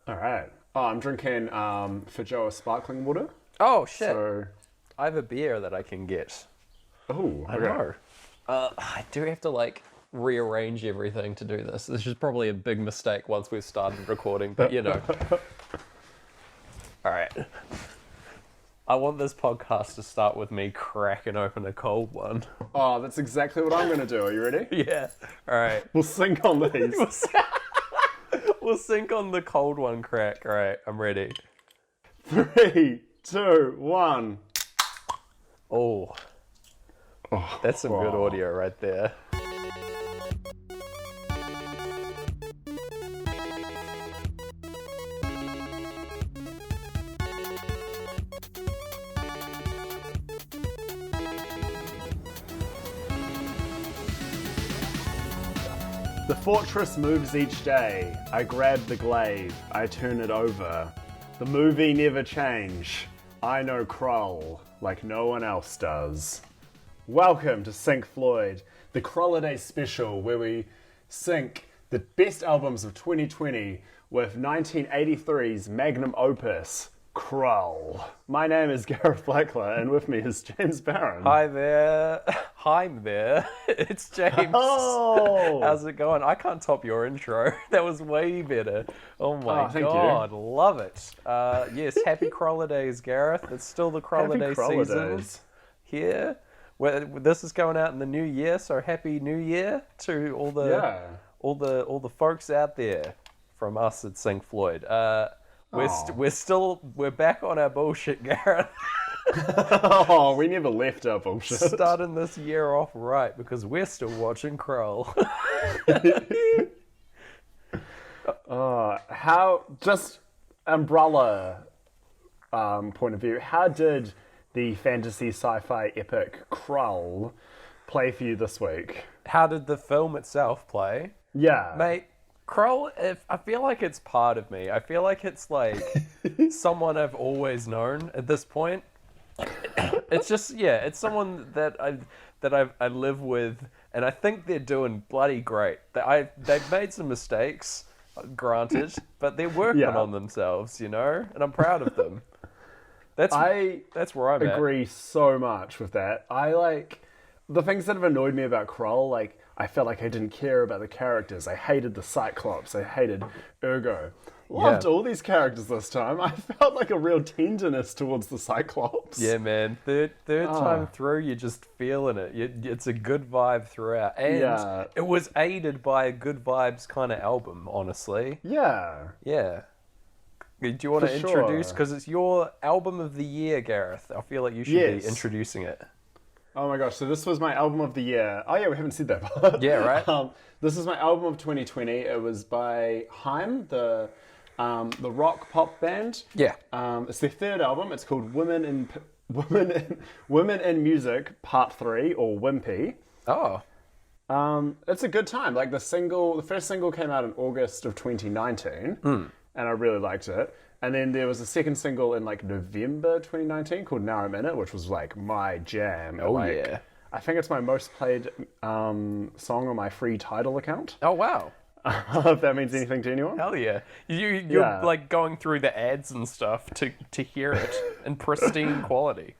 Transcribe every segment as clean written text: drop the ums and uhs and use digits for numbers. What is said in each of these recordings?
All right. Oh, I'm drinking Feijoa sparkling water. Oh, shit. So, I have a beer that I can get. oh, I know. I do have to, rearrange everything to do this. This is probably a big mistake once we've started recording, but All right. I want this podcast to start with me cracking open a cold one. Oh, that's exactly what I'm going to do. Are you ready? Yeah. All right. We'll sync on these. We'll sync on the cold one crack. All right. I'm ready. 3, 2, 1. Oh. That's some good audio right there. The fortress moves each day. I grab the glaive. I turn it over. The movie never change. I know Krull like no one else does. Welcome to Sync Floyd, the Krullidays special where we sync the best albums of 2020 with 1983's magnum opus, Krull. My name is Gareth Blackler, and with me is James Barron. Hi there. Haim there. It's James. Oh! How's it going? I can't top your intro. That was way better. Oh my thank God. Love it. Yes, happy Krullidays, Gareth. It's still the Krulliday season here. This is going out in the new year, so happy new year to all the folks out there from us at Sync Floyd. We're back on our bullshit, Gareth. Oh, we never left our bullshit. Starting this year off right because we're still watching Krull. How, just umbrella point of view, how did the fantasy sci-fi epic Krull play for you this week? How did the film itself play? Yeah. Mate, Krull, I feel like it's part of me. I feel like it's like someone I've always known at this point. It's just, it's someone that I live with, and I think they're doing bloody great. They've made some mistakes, granted, but they're working on themselves, and I'm proud of them. That's where I'm at. I agree so much with that. The things that have annoyed me about Krull, I felt like I didn't care about the characters. I hated the Cyclops. I hated Ergo. Loved all these characters this time. I felt like a real tenderness towards the Cyclops. Yeah, man. Third time through, you're just feeling it. It's a good vibe throughout. And it was aided by a good vibes kind of album, honestly. Yeah. Yeah. Do you want to introduce? Because it's your album of the year, Gareth. I feel like you should be introducing it. Oh my gosh, so this was my album of the year. Oh yeah, we haven't said that part. Yeah, right? This is my album of 2020. It was by Haim, the rock pop band. Yeah. It's their third album. It's called Women in Music Part 3, or Wimpy. Oh. It's a good time. The first single came out in August of 2019, and I really liked it. And then there was a second single in November 2019 called Now I'm In It, which was my jam. Oh yeah. I think it's my most played song on my free Tidal account. Oh wow. If that means anything to anyone. Hell yeah. You're going through the ads and stuff to hear it in pristine quality.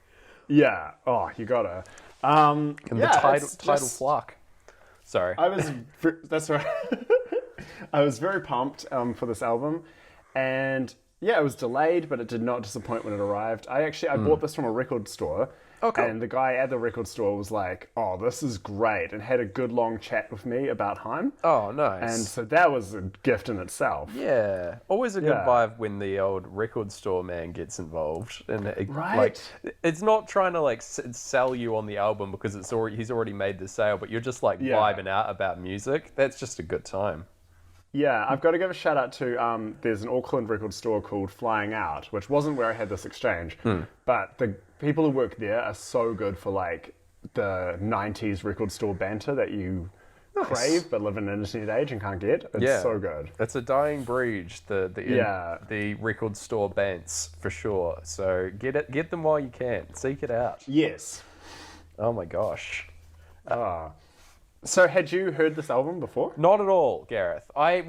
Yeah. Oh, you gotta. And the title flock. Sorry. That's right. I was very pumped for this album, and it was delayed, but it did not disappoint when it arrived. I bought this from a record store. Oh, cool. And the guy at the record store was like, "Oh, this is great," and had a good long chat with me about Haim. Oh, nice. And so that was a gift in itself. Yeah. Always a good vibe when the old record store man gets involved. And it's not trying to sell you on the album because he's already made the sale, but you're just vibing out about music. That's just a good time. Yeah, I've got to give a shout out to, there's an Auckland record store called Flying Out, which wasn't where I had this exchange, but the people who work there are so good for the 90s record store banter that you crave but live in an internet age and can't get. It's so good. It's a dying breed, the record store bants, for sure. So get them while you can. Seek it out. Yes. Oh my gosh. So had you heard this album before? Not at all, Gareth. I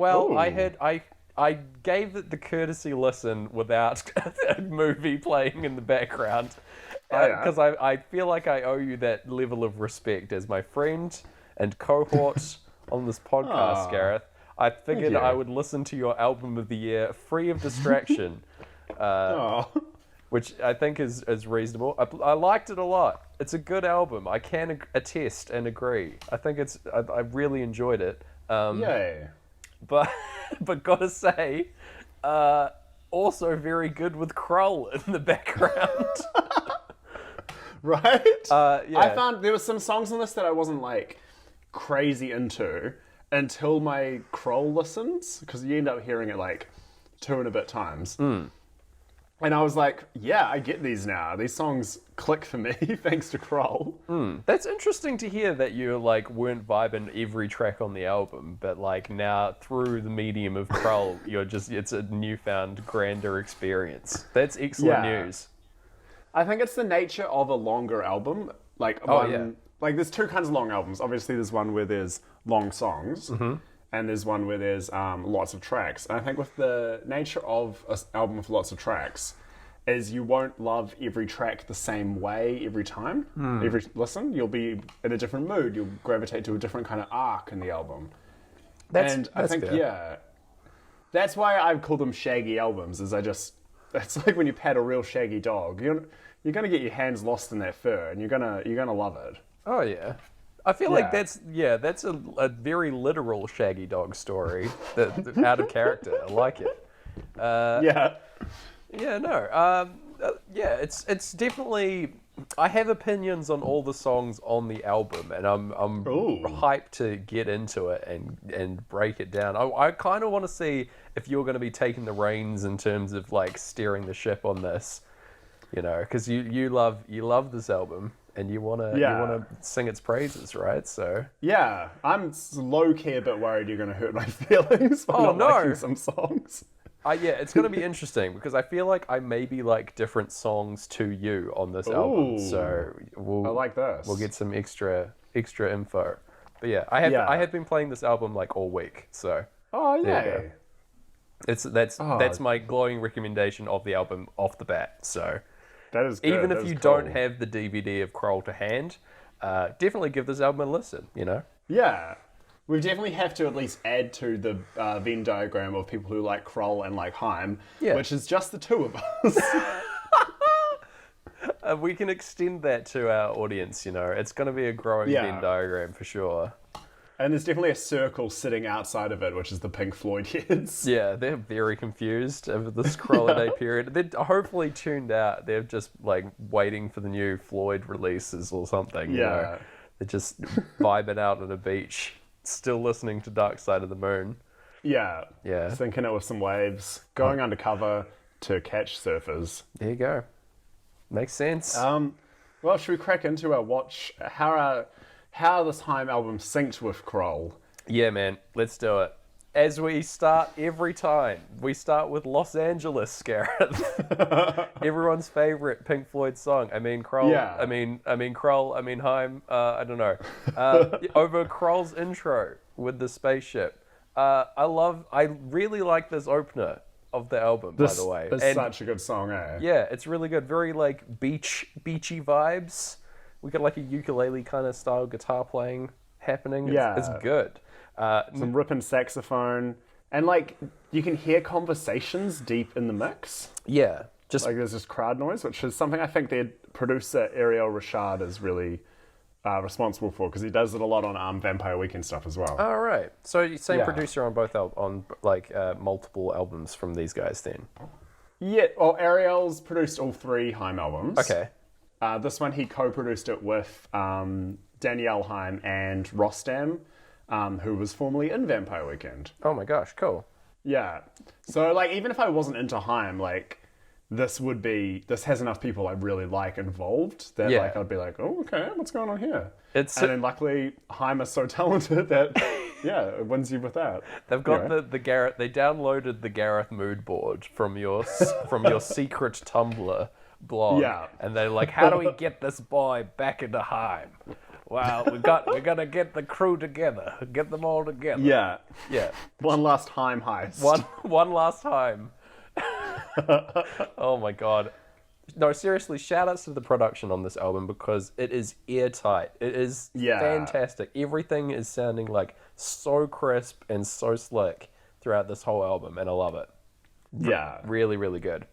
I gave it the courtesy listen without a movie playing in the background. Because I feel like I owe you that level of respect as my friend and cohort on this podcast, Gareth. I figured I would listen to your album of the year free of distraction, which I think is reasonable. I liked it a lot. It's a good album. I can attest and agree. I think I really enjoyed it. Yay. But gotta say, also very good with Krull in the background. Right? Yeah. I found there were some songs on this that I wasn't like crazy into until my Krull listens, because you end up hearing it like 2 and a bit times. And I was like, yeah, I get these now. These songs click for me thanks to Krull. That's interesting to hear that you like weren't vibing every track on the album, but like now through the medium of Krull, it's a newfound grander experience. That's excellent news. I think it's the nature of a longer album. Like like there's 2 kinds of long albums. Obviously there's one where there's long songs, and there's one where there's lots of tracks. And I think with the nature of an album with lots of tracks is you won't love every track the same way every time. Every listen, you'll be in a different mood. You'll gravitate to a different kind of arc in the album. I think fair. That's why I call them shaggy albums. It's like when you pet a real shaggy dog. You're gonna get your hands lost in that fur, and you're gonna love it. Oh yeah, I feel like that's a very literal shaggy dog story. That out of character. I like it. It's definitely. I have opinions on all the songs on the album, and I'm hyped to get into it and break it down. I kind of want to see if you're going to be taking the reins in terms of like steering the ship on this, because you love this album and you want to sing its praises, right? So yeah, I'm low key a bit worried you're going to hurt my feelings by not liking some songs. It's going to be interesting because I feel like I maybe like different songs to you on this album. So I like this. We'll get some extra info. But yeah, I have been playing this album like all week. So yay. That's my glowing recommendation of the album off the bat. So that is good. Even if you don't have the DVD of Krull to hand, definitely give this album a listen. Yeah. We definitely have to at least add to the Venn diagram of people who like Krull and like Haim, which is just the 2 of us. We can extend that to our audience, It's going to be a growing Venn diagram for sure. And there's definitely a circle sitting outside of it, which is the Pink Floyd heads. Yeah, they're very confused over this Krulliday period. They're hopefully tuned out. They're just like waiting for the new Floyd releases or something. They're just vibing out on a beach. Still listening to Dark Side of the Moon. Yeah. Sinking it with some waves. Going undercover to catch surfers. There you go. Makes sense. Well, should we crack into our watch? How this Haim album synced with Krull? Yeah, man. Let's do it. As we start every time, we start with Los Angeles, Gareth. Everyone's favorite Pink Floyd song. I mean, Krull. Yeah. I mean, Krull. I mean, Haim. I don't know. Over Krull's intro with the spaceship. I really like this opener of the album, by the way. It's such a good song, eh? Yeah, it's really good. Very like beachy vibes. We got like a ukulele kind of style guitar playing happening. It's good. Some ripping saxophone, and like you can hear conversations deep in the mix. Yeah, just like there's this crowd noise, which is something I think their producer Ariel Rashad is really responsible for, because he does it a lot on Vampire Weekend stuff as well. Oh right, so same producer on both multiple albums from these guys then. Yeah, well, Ariel's produced all 3 Haim albums. Okay. This one he co-produced it with Danielle Haim and Rostam. Who was formerly in Vampire Weekend. Oh my gosh, cool. Yeah. So, like, even if I wasn't into Haim, like, this has enough people I really like involved that, like, I'd be like, oh, okay, what's going on here? And then, luckily, Haim is so talented that, it wins you with that. They've got the Gareth, they downloaded the Gareth mood board from your secret Tumblr blog. Yeah. And they're like, how do we get this boy back into Haim? Wow, we're gonna get the crew together, get them all together. Yeah. Yeah. One last Haim heist. One last time. Oh my god. No, seriously, shout outs to the production on this album because it is airtight. It is fantastic. Everything is sounding like so crisp and so slick throughout this whole album, and I love it. Yeah. Really, really good.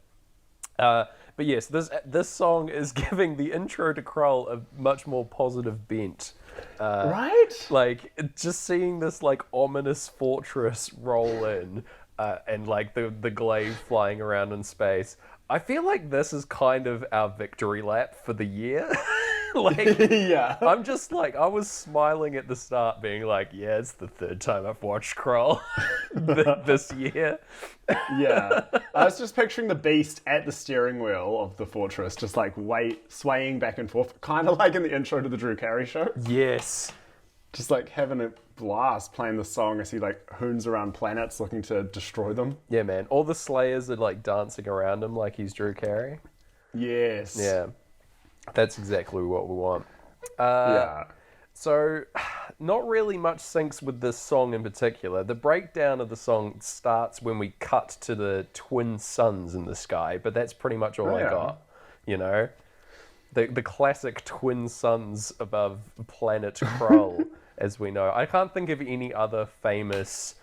But yes, this song is giving the intro to Krull a much more positive bent. Right? Like, just seeing this, like, ominous fortress roll in, and, like, the glaive flying around in space. I feel like this is kind of our victory lap for the year. Like, yeah. I'm just like, I was smiling at the start, being like, yeah, it's the third time I've watched Krull this year. Yeah. I was just picturing the beast at the steering wheel of the fortress, just like swaying back and forth, kind of like in the intro to the Drew Carey show. Yes. Just like having a blast playing the song as he like hoons around planets looking to destroy them. Yeah, man. All the Slayers are like dancing around him like he's Drew Carey. Yes. Yeah. That's exactly what we want. Yeah. So, not really much syncs with this song in particular. The breakdown of the song starts when we cut to the twin suns in the sky, but that's pretty much all I got. You know? The classic twin suns above planet Krull, as we know. I can't think of any other famous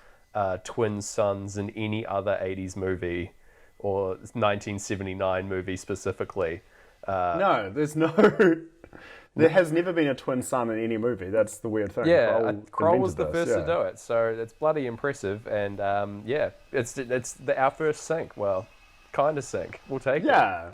twin suns in any other 80s movie, or 1979 movie specifically. No, there's no... There has never been a twin sun in any movie. That's the weird thing. Yeah, Krull was the invented first this, to do it, so it's bloody impressive. And yeah, it's our first sync. Well, kind of sync. We'll take it. Yeah.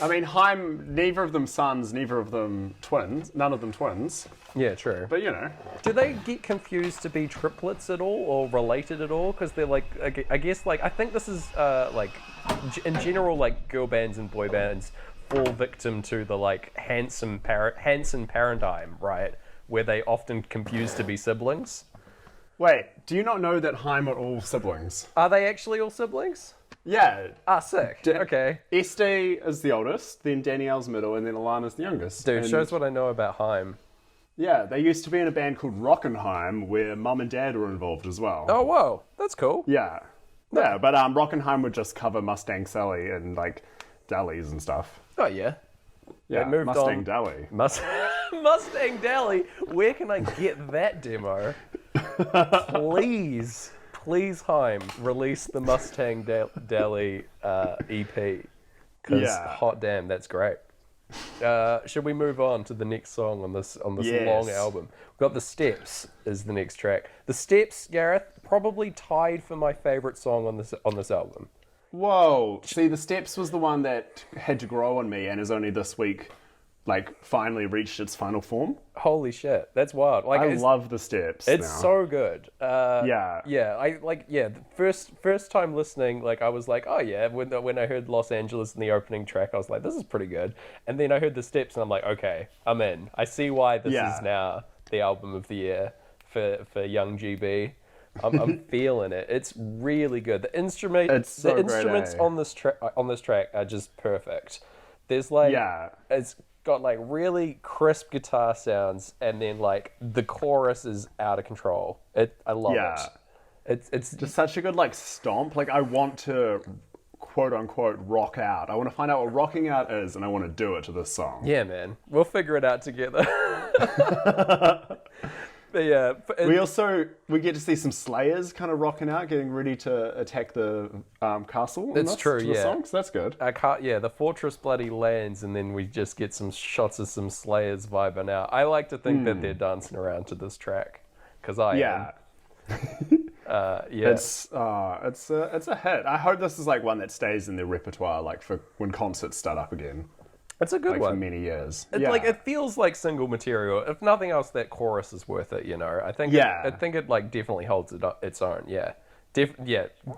I mean, Haim, neither of them sons, neither of them twins. None of them twins. Yeah, true. But, you know. Do they get confused to be triplets at all, or related at all? Because they're like, I guess, like, I think this is, like, in general, like, girl bands and boy bands fall victim to the, like, Hanson paradigm, right? Where they often confuse to be siblings. Wait, do you not know that Haim are all siblings? Are they actually all siblings? Yeah. Ah, sick. Okay. Este is the oldest, then Danielle's middle, and then Alana's the youngest. Dude, and shows what I know about Haim. yeah, they used to be in a band called Rockenheim, where Mum and Dad were involved as well. Oh, whoa. That's cool. Yeah. Yeah, but Rockenheim would just cover Mustang Sally and, like, Dallies and stuff. Oh, yeah. Yeah, They moved Mustang on. Dally. Mustang Dally. Where can I get that demo? Please, Haim, release the Mustang Dally EP. Because hot damn, that's great. Should we move on to the next song on this Yes. long album? We've got The Steps is the next track. The Steps, Gareth, probably tied for my favorite song on this album. Whoa. See, The Steps was the one that had to grow on me and is only this week, like, finally reached its final form. Holy shit, that's wild. Like, I love The Steps It's now. so good. Yeah. Yeah, the first time listening, like, I was like, oh yeah, when I heard Los Angeles in the opening track, I was like, this is pretty good. And then I heard The Steps and I'm like, okay, I'm in. I see why this is now the album of the year for young GB. I'm feeling it. It's really good. The instruments on this track are just perfect. There's like it's got like really crisp guitar sounds, and then like the chorus is out of control. I love it. It's just such a good like stomp. Like I want to quote unquote rock out. I want to find out what rocking out is, and I want to do it to this song. Yeah, man. We'll figure it out together. But yeah, we get to see some Slayers kind of rocking out, getting ready to attack the castle. It's true, the song, so that's good. The fortress bloody lands, and then we just get some shots of some Slayers vibing out. I like to think that they're dancing around to this track because I am. It's a hit. I hope this is like one that stays in their repertoire, like for when concerts start up again. It's a good one. For many years. Like it feels like single material. If nothing else, that chorus is worth it. You know, I think. I think it like definitely holds its own. Yeah,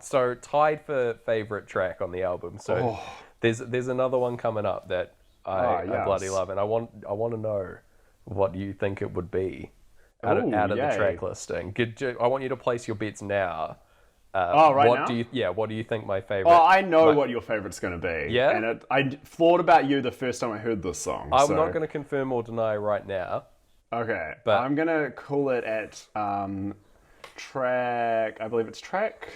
So tied for favorite track on the album. So there's another one coming up that I bloody love, and I want to know what you think it would be out of the track listing. I want you to place your bets now. Right what now? What do you think my favorite? Oh, I know what your favorite's going to be. Yeah? And I thought about you the first time I heard this song. I'm not going to confirm or deny right now. Okay, but I'm going to call it at I believe it's track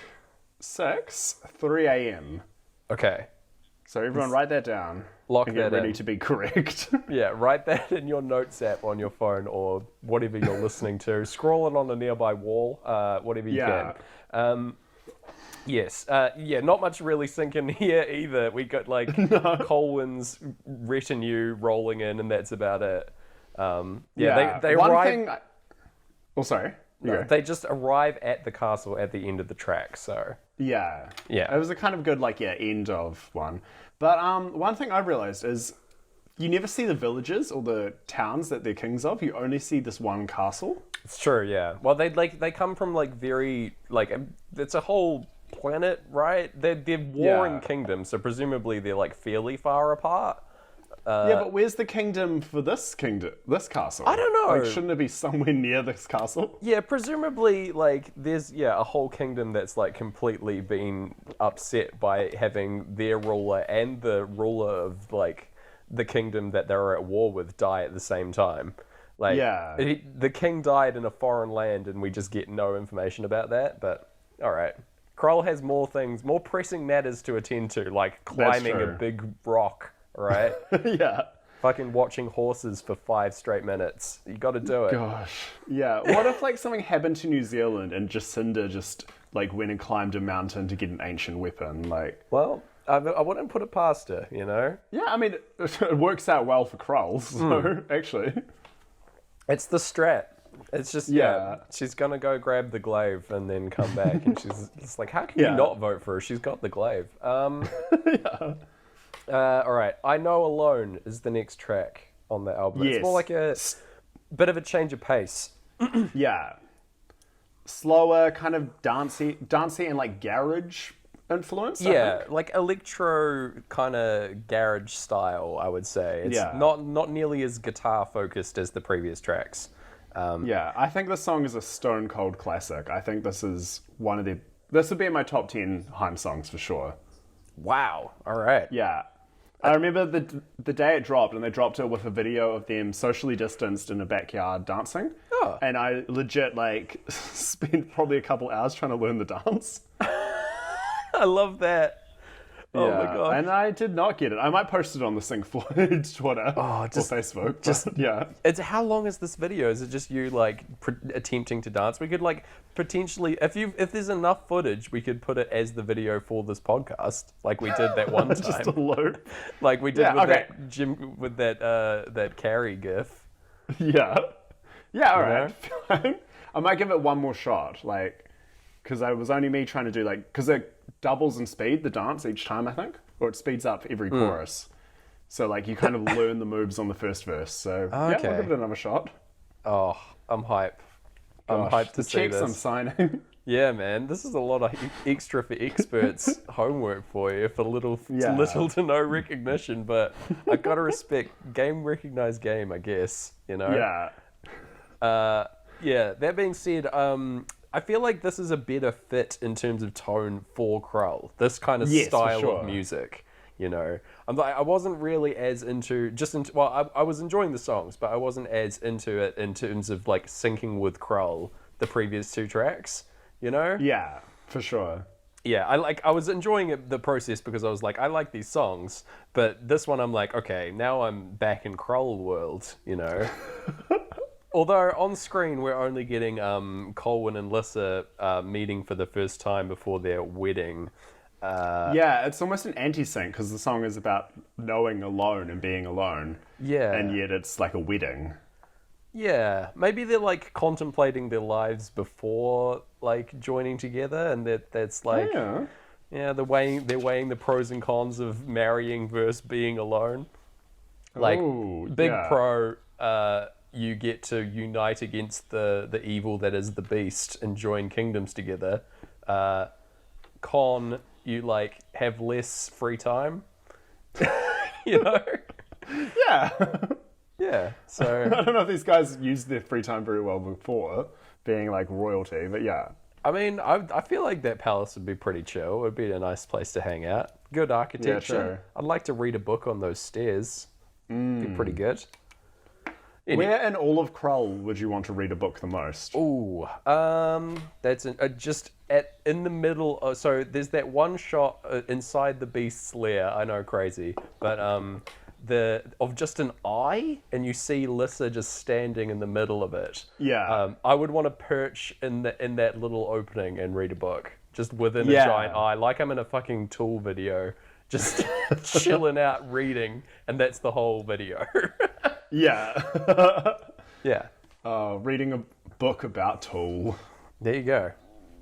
6, 3 a.m. Okay. So everyone write that down. Lock and that get ready in. to be correct. Yeah, write that in your notes app on your phone or whatever you're listening to. Scroll it on a nearby wall, whatever you can. Yes. Not much really sinking here either. We got like Colwyn's retinue rolling in, and that's about it. They One arrive. thing. Sorry. They just arrive at the castle at the end of the track. So Yeah. Yeah. It was a kind of good end of one. But one thing I realized is you never see the villages or the towns that they're kings of. You only see this one castle. it's true. Yeah. Well, they come from very it's a whole planet, right? They're warring kingdoms, so presumably they're fairly far apart. But where's the kingdom for this castle? I don't know. Shouldn't it be somewhere near this castle? Yeah, presumably, there's, a whole kingdom that's, completely been upset by having their ruler and the ruler of, the kingdom that they were at war with die at the same time. The king died in a foreign land, and we just get no information about that, but, alright. Krull has more pressing matters to attend to, like climbing a big rock, right? Yeah. Fucking watching horses for 5 straight minutes. You gotta do it. Gosh. Yeah. What if something happened to New Zealand and Jacinda just went and climbed a mountain to get an ancient weapon? Well, I wouldn't put it past her, Yeah, I mean, it works out well for Krull, so actually. It's the strat. It's just, she's gonna go grab the glaive and then come back, and it's like, how can you not vote for her? She's got the glaive. Alright, I Know Alone is the next track on the album. Yes. It's more like a bit of a change of pace. Yeah. Slower, kind of dancey and garage influence. Yeah, electro kind of garage style, I would say. It's not nearly as guitar focused as the previous tracks. I think this song is a stone cold classic. I think this is this would be in my top 10 Haim songs for sure. Wow. All right. Yeah. I remember the day it dropped, and they dropped it with a video of them socially distanced in a backyard dancing. Oh. And I legit spent probably a couple hours trying to learn the dance. I love that. Oh my god! And I did not get it. I might post it on the Sing Floyd Twitter or Facebook. It's how long is this video? Is it just you attempting to dance? We could potentially, if there's enough footage, we could put it as the video for this podcast, like we did that one time. Just a loop. Like we did that Jim with that Carrie gif. Yeah. Yeah. All right. I might give it one more shot, because it was only me trying to do because it doubles in speed, the dance, each time, I think. Or it speeds up every chorus. So, you kind of learn the moves on the first verse. So, we'll give it another shot. Oh, I'm hype. I'm hyped to see this. Checks I'm signing. Yeah, man. This is a lot of extra for experts homework for you for little to no recognition. But I got to respect game recognized game, I guess. Yeah. That being said, I feel like this is a better fit in terms of tone for Krull. This kind of style of music, I wasn't really as into I was enjoying the songs, but I wasn't as into it in terms of syncing with Krull the previous 2 tracks, Yeah, for sure. Yeah, I was enjoying the process because I was I like these songs, but this one I'm okay, now I'm back in Krull world, Although on screen we're only getting Colwyn and Lissa meeting for the first time before their wedding. It's almost an anti-sync because the song is about knowing alone and being alone. Yeah. And yet it's like a wedding. Yeah, maybe they're contemplating their lives before joining together, and that's they're weighing the pros and cons of marrying versus being alone. Pro. You get to unite against the evil that is the beast and join kingdoms together. Con, you have less free time. Yeah. Yeah. So I don't know if these guys used their free time very well before being royalty, but yeah. I mean, I feel like that palace would be pretty chill. It would be a nice place to hang out. Good architecture. Yeah, true. I'd like to read a book on those stairs. Be pretty good. Where in all of Krull would you want to read a book the most? Ooh, that's just in the middle. So there's that one shot inside the beast's lair. I know, crazy, but of just an eye, and you see Lissa just standing in the middle of it. Yeah. I would want to perch in that little opening and read a book, just within a Yeah. giant eye, like I'm in a fucking Tool video, just chilling out reading, and that's the whole video. Yeah. Yeah. Reading a book about Tool. There you go.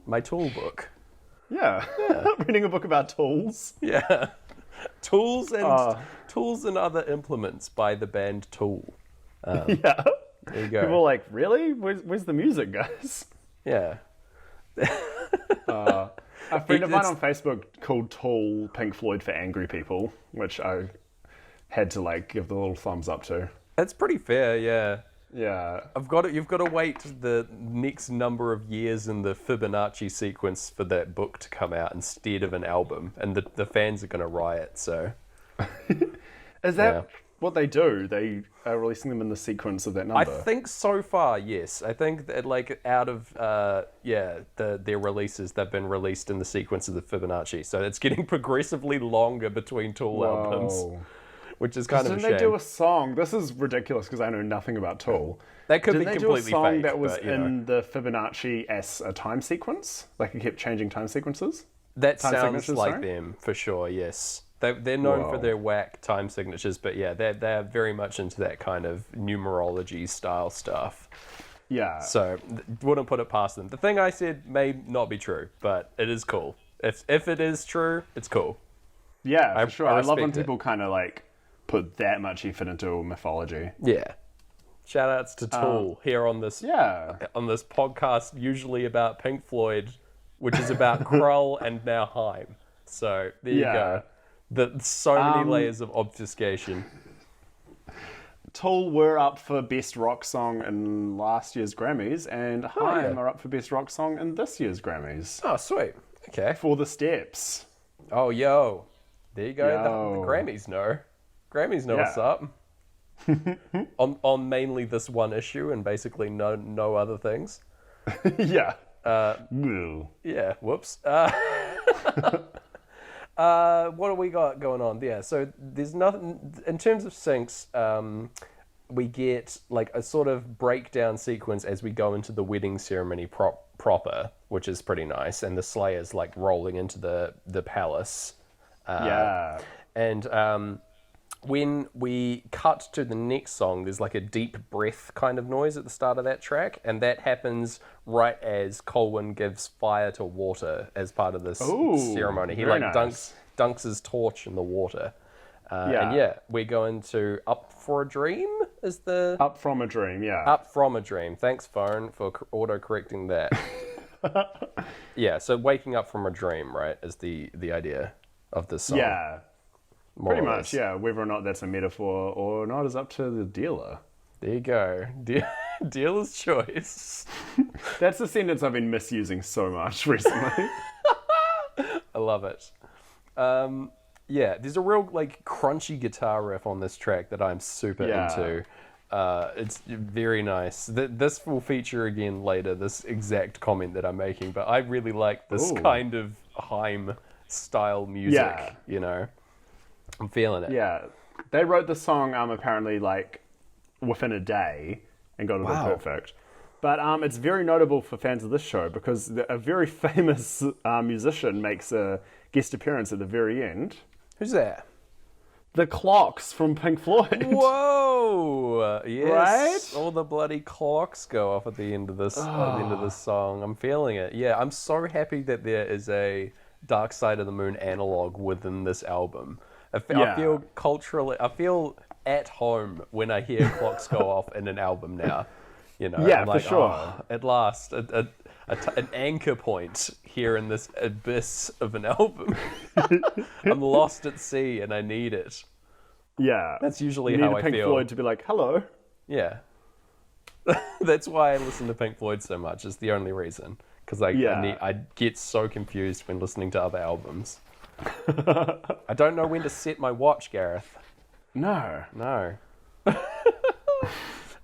My Tool book. Yeah. Reading a book about tools. Yeah. Tools and other implements by the band Tool. Yeah. There you go. People are like, really? Where's the music, guys? Yeah. A friend of mine on Facebook called Tool Pink Floyd for angry people, which I had to give the little thumbs up to. That's pretty fair, yeah. Yeah. You've got to wait the next number of years in the Fibonacci sequence for that book to come out instead of an album, and the fans are going to riot, so... Is that what they do? They are releasing them in the sequence of that number? I think so far, yes. I think that out of their releases, they've been released in the sequence of the Fibonacci, so it's getting progressively longer between Tool albums, which is kind of a shame. Didn't they do a song? This is ridiculous because I know nothing about Tool. That could be Didn't they completely do a song fake, that was but, in the Fibonacci as a time sequence? Like it kept changing time sequences? That Time sounds signatures, like sorry? them, for sure, yes. They're known for Whoa. their whack time signatures, but yeah, they're very much into that kind of numerology style stuff. Yeah. So wouldn't put it past them. The thing I said may not be true, but it is cool. If it is true, it's cool. Yeah, for sure. I love when respect it. people kind of put that much effort into mythology. Yeah. Shout outs to Tool here on this on this podcast, usually about Pink Floyd, which is about Krull and now Haim. So there you go. So many layers of obfuscation. Tool were up for Best Rock Song in last year's Grammys, and Haim are up for Best Rock Song in this year's Grammys. Oh, sweet. Okay. For The Steps. Oh, yo. There you go. Yo. The Grammys know. Grammys know what's up. on mainly this one issue and basically no other things. Yeah. Yeah, whoops. What do we got going on? Yeah, so there's nothing... In terms of syncs, we get a sort of breakdown sequence as we go into the wedding ceremony proper, which is pretty nice, and the Slayer's rolling into the palace. And when we cut to the next song, there's a deep breath kind of noise at the start of that track, and that happens right as Colwyn gives fire to water as part of this ceremony. He nice. dunks his torch in the water. And we're going to Up for a Dream is the... Up From a Dream, yeah. Up From a Dream. Thanks, phone, for auto-correcting that. Yeah, so waking up from a dream, right, is the idea of this song. Yeah. More Pretty or much, less. yeah. Whether or not that's a metaphor or not is up to the dealer. There you go. Dealer's choice. That's a sentence I've been misusing so much recently. I love it. Yeah, there's a real crunchy guitar riff on this track that I'm super into. It's very nice. This will feature again later, this exact comment that I'm making, but I really like this kind of Haim style music, you know? I'm feeling it. Yeah. They wrote the song apparently within a day and got it all perfect. But it's very notable for fans of this show because a very famous musician makes a guest appearance at the very end. Who's that? The Clocks from Pink Floyd. Whoa! Yes. Right? All the bloody clocks go off at the end of this song. I'm feeling it. Yeah, I'm so happy that there is a Dark Side of the Moon analog within this album. I feel culturally... I feel at home when I hear clocks go off in an album now. You know, Yeah, I'm for sure. At last, an anchor point here in this abyss of an album. I'm lost at sea and I need it. Yeah. That's usually you need how a I Pink feel. Floyd to be hello. Yeah. That's why I listen to Pink Floyd so much. It's the only reason. because Yeah. I get so confused when listening to other albums. I don't know when to set my watch, Gareth. No. No.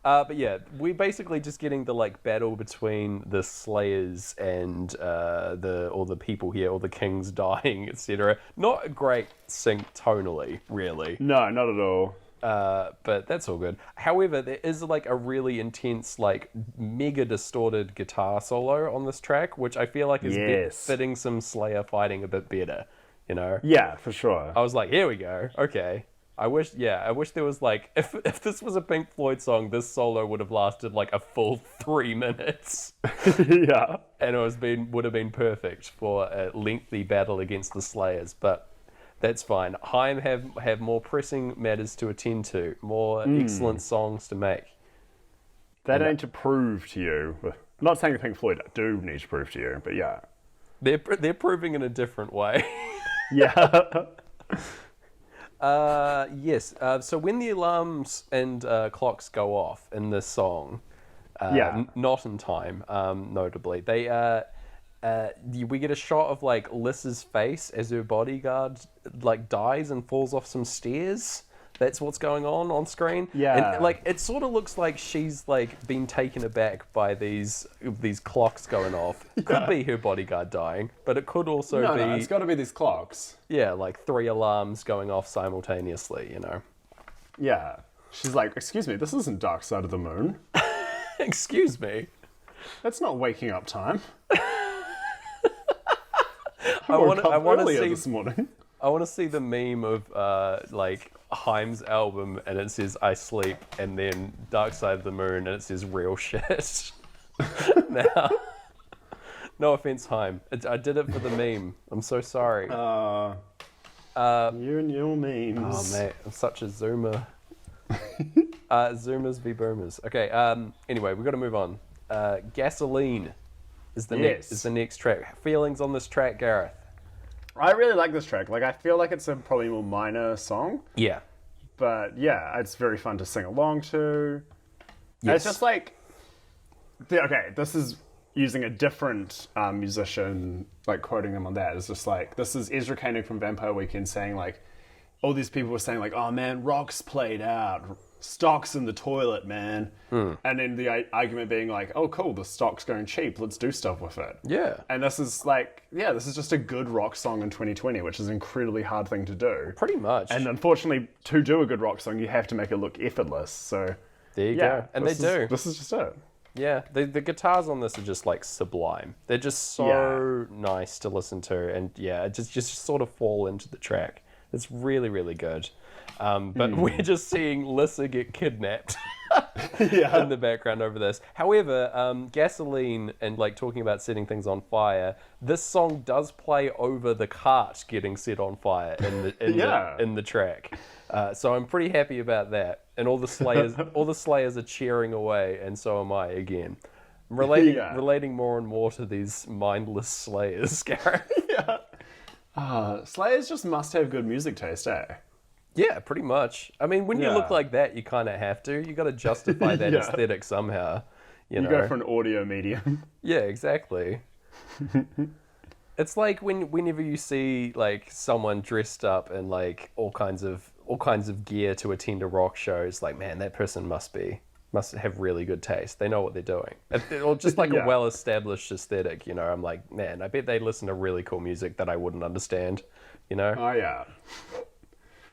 But yeah, we're basically just getting the like battle between the Slayers and all the people here, all the kings dying, etc. Not a great sync tonally, really. No, not at all. But that's all good. However, there is like a really intense, like mega distorted guitar solo on this track, which I feel like is Yes. fitting some Slayer fighting a bit better. You know? Yeah, for sure. I was like, here we go. Okay. I wish there was like, if this was a Pink Floyd song, this solo would have lasted like a full 3 minutes. Yeah. And would have been perfect for a lengthy battle against the Slayers, but that's fine. Haim have more pressing matters to attend to, more excellent songs to make. That ain't to prove to you. I'm not saying the Pink Floyd do need to prove to you, but yeah. They're proving in a different way. Yeah. Yes. So when the alarms and clocks go off in this song, Yeah. not in time, notably, we get a shot of like Lys's face as her bodyguard like dies and falls off some stairs. That's what's going on screen. Yeah. And like it sort of looks like she's like been taken aback by these clocks going off. Could be her bodyguard dying, but it could also be No, it's got to be these clocks. yeah, like 3 alarms going off simultaneously, you know. Yeah. She's like, excuse me, this isn't Dark Side of the Moon. Excuse me. That's not waking up time. I want to earlier see this morning. I want to see the meme of like Haim's album and it says I sleep and then Dark Side of the Moon and it says real shit. Now, no offense, Haim. I did it for the meme. I'm so sorry. You and your memes. Oh mate, I'm such a zoomer. Zoomers v boomers. Okay. Anyway, we've got to move on. Gasoline is the next track. Feelings on this track, Gareth? I really like this track. Like, I feel like it's a probably more minor song, Yeah. but yeah, it's very fun to sing along to. Yes. It's just like, okay, this is using a different musician, like quoting him on that. It's just like, this is Ezra Koenig from Vampire Weekend saying like, all these people were saying like, oh man, rock's played out, stock's in the toilet, man. And then the argument being like, oh cool, the stock's going cheap, let's do stuff with it. Yeah. And this is like, yeah, this is just a good rock song in 2020, which is an incredibly hard thing to do. Pretty much. And unfortunately, to do a good rock song, you have to make it look effortless. So there you yeah, go. And they do. This is just it. Yeah, the guitars on this are just like sublime. They're just so nice to listen to, and yeah, just sort of fall into the track. It's really, really good. But we're just seeing Lyssa get kidnapped in the background over this. However, Gasoline and like talking about setting things on fire, this song does play over the cart getting set on fire in the track. So I'm pretty happy about that. And all the Slayers are cheering away, and so am I again. I'm relating more and more to these mindless Slayers, Gareth. Slayers just must have good music taste, eh? Yeah, pretty much. I mean, when you look like that, you kind of have to. You got to justify that aesthetic somehow. You know? go for an audio medium. Yeah, exactly. It's like whenever you see like someone dressed up in like all kinds of gear to attend a rock show, it's like, man, that person must have really good taste. They know what they're doing. Or just like a well-established aesthetic, you know. I'm like, man, I bet they listen to really cool music that I wouldn't understand, you know? Oh yeah.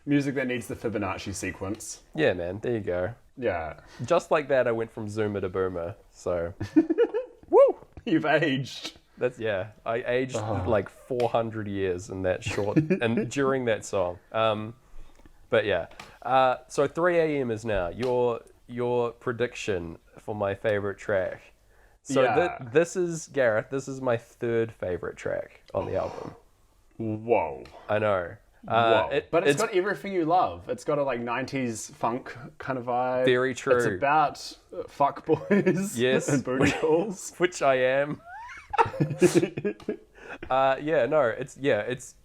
Music that needs the Fibonacci sequence. Yeah, man, there you go. Yeah. Just like that, I went from Zoomer to Boomer, so... Woo! You've aged. I aged like 400 years in that short, and during that song. But yeah. So 3 a.m. is now. Your prediction for my favorite track. So this is, Gareth, this is my third favorite track on the album. Whoa. I know. Whoa. But it's got everything you love. It's got a like 90s funk kind of vibe. Very true. It's about fuck boys and booty calls. Which I am.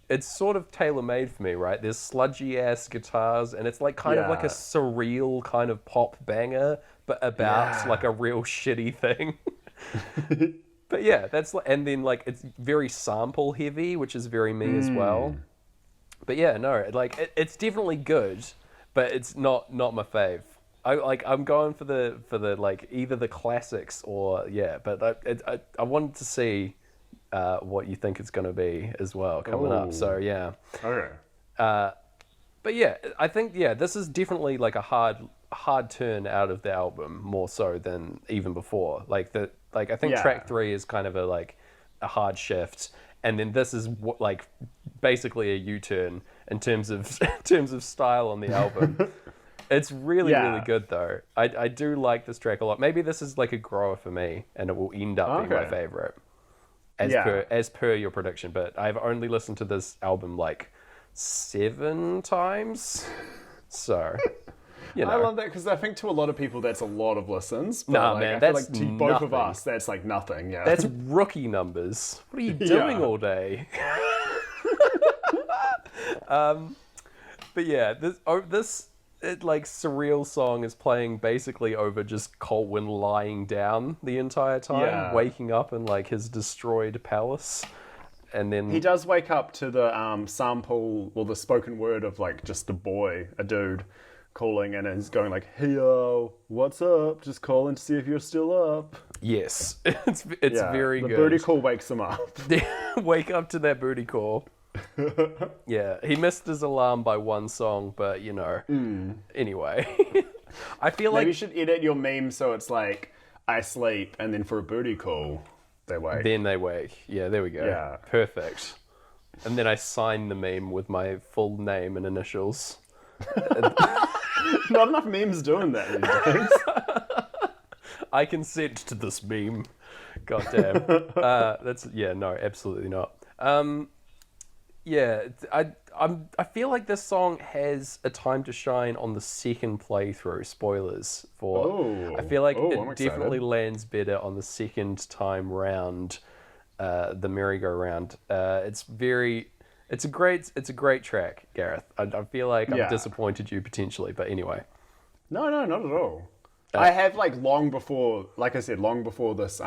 It's sort of tailor-made for me, right? There's sludgy ass guitars, and it's like kind of like a surreal kind of pop banger, but about like a real shitty thing. But yeah, and then like it's very sample heavy, which is very me as well. But yeah, no, like it's definitely good, but it's not my fave. I'm going for the like either the classics or yeah, but I wanted to see what you think it's going to be as well coming up. So yeah. Okay. But yeah, I think this is definitely like a hard turn out of the album more so than even before. I think track 3 is kind of a hard shift, and then this is like basically a U-turn in terms of style on the album. It's really good though. I do like this track a lot. Maybe this is like a grower for me, and it will end up being my favorite as per your prediction. But I've only listened to this album like 7 times, so you know. I love that because I think to a lot of people that's a lot of listens. But Nah, like, man, I feel that's like to both of us, that's like nothing. Yeah, that's rookie numbers. What are you doing all day? But yeah, this like surreal song is playing basically over just Colwyn lying down the entire time, waking up in like his destroyed palace. And then he does wake up to the sample or the spoken word of like just a dude calling, and he's going like, "Hey yo, what's up? Just calling to see if you're still up." Yes, it's very good. The booty call wakes him up. Wake up to that booty call. Yeah, he missed his alarm by 1 song, but you know. Anyway, I feel maybe you should edit your meme so it's like I sleep, and then for a booty call. Then they wake. Yeah, there we go. Yeah. Perfect. And then I sign the meme with my full name and initials. Not enough memes doing that these days. I consent to this meme. Goddamn. No, absolutely not. I feel like this song has a time to shine on the second playthrough. Spoilers for. I feel like it definitely lands better on the second time round, the merry-go-round. It's a great track, Gareth. I feel like I've disappointed you potentially, but anyway. No, not at all. I have long before this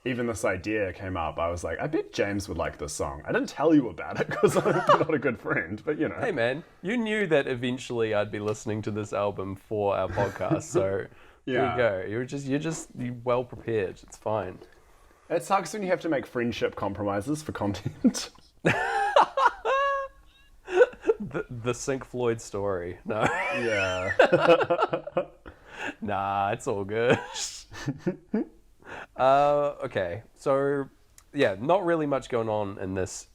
even this idea came up, I was like, I bet James would like this song. I didn't tell you about it because I'm not a good friend, but you know. Hey man, you knew that eventually I'd be listening to this album for our podcast, so there you go. You're well prepared. It's fine. It sucks when you have to make friendship compromises for content. the Sync Floyd story. No. Yeah. Nah, it's all good. Okay, so yeah, not really much going on in this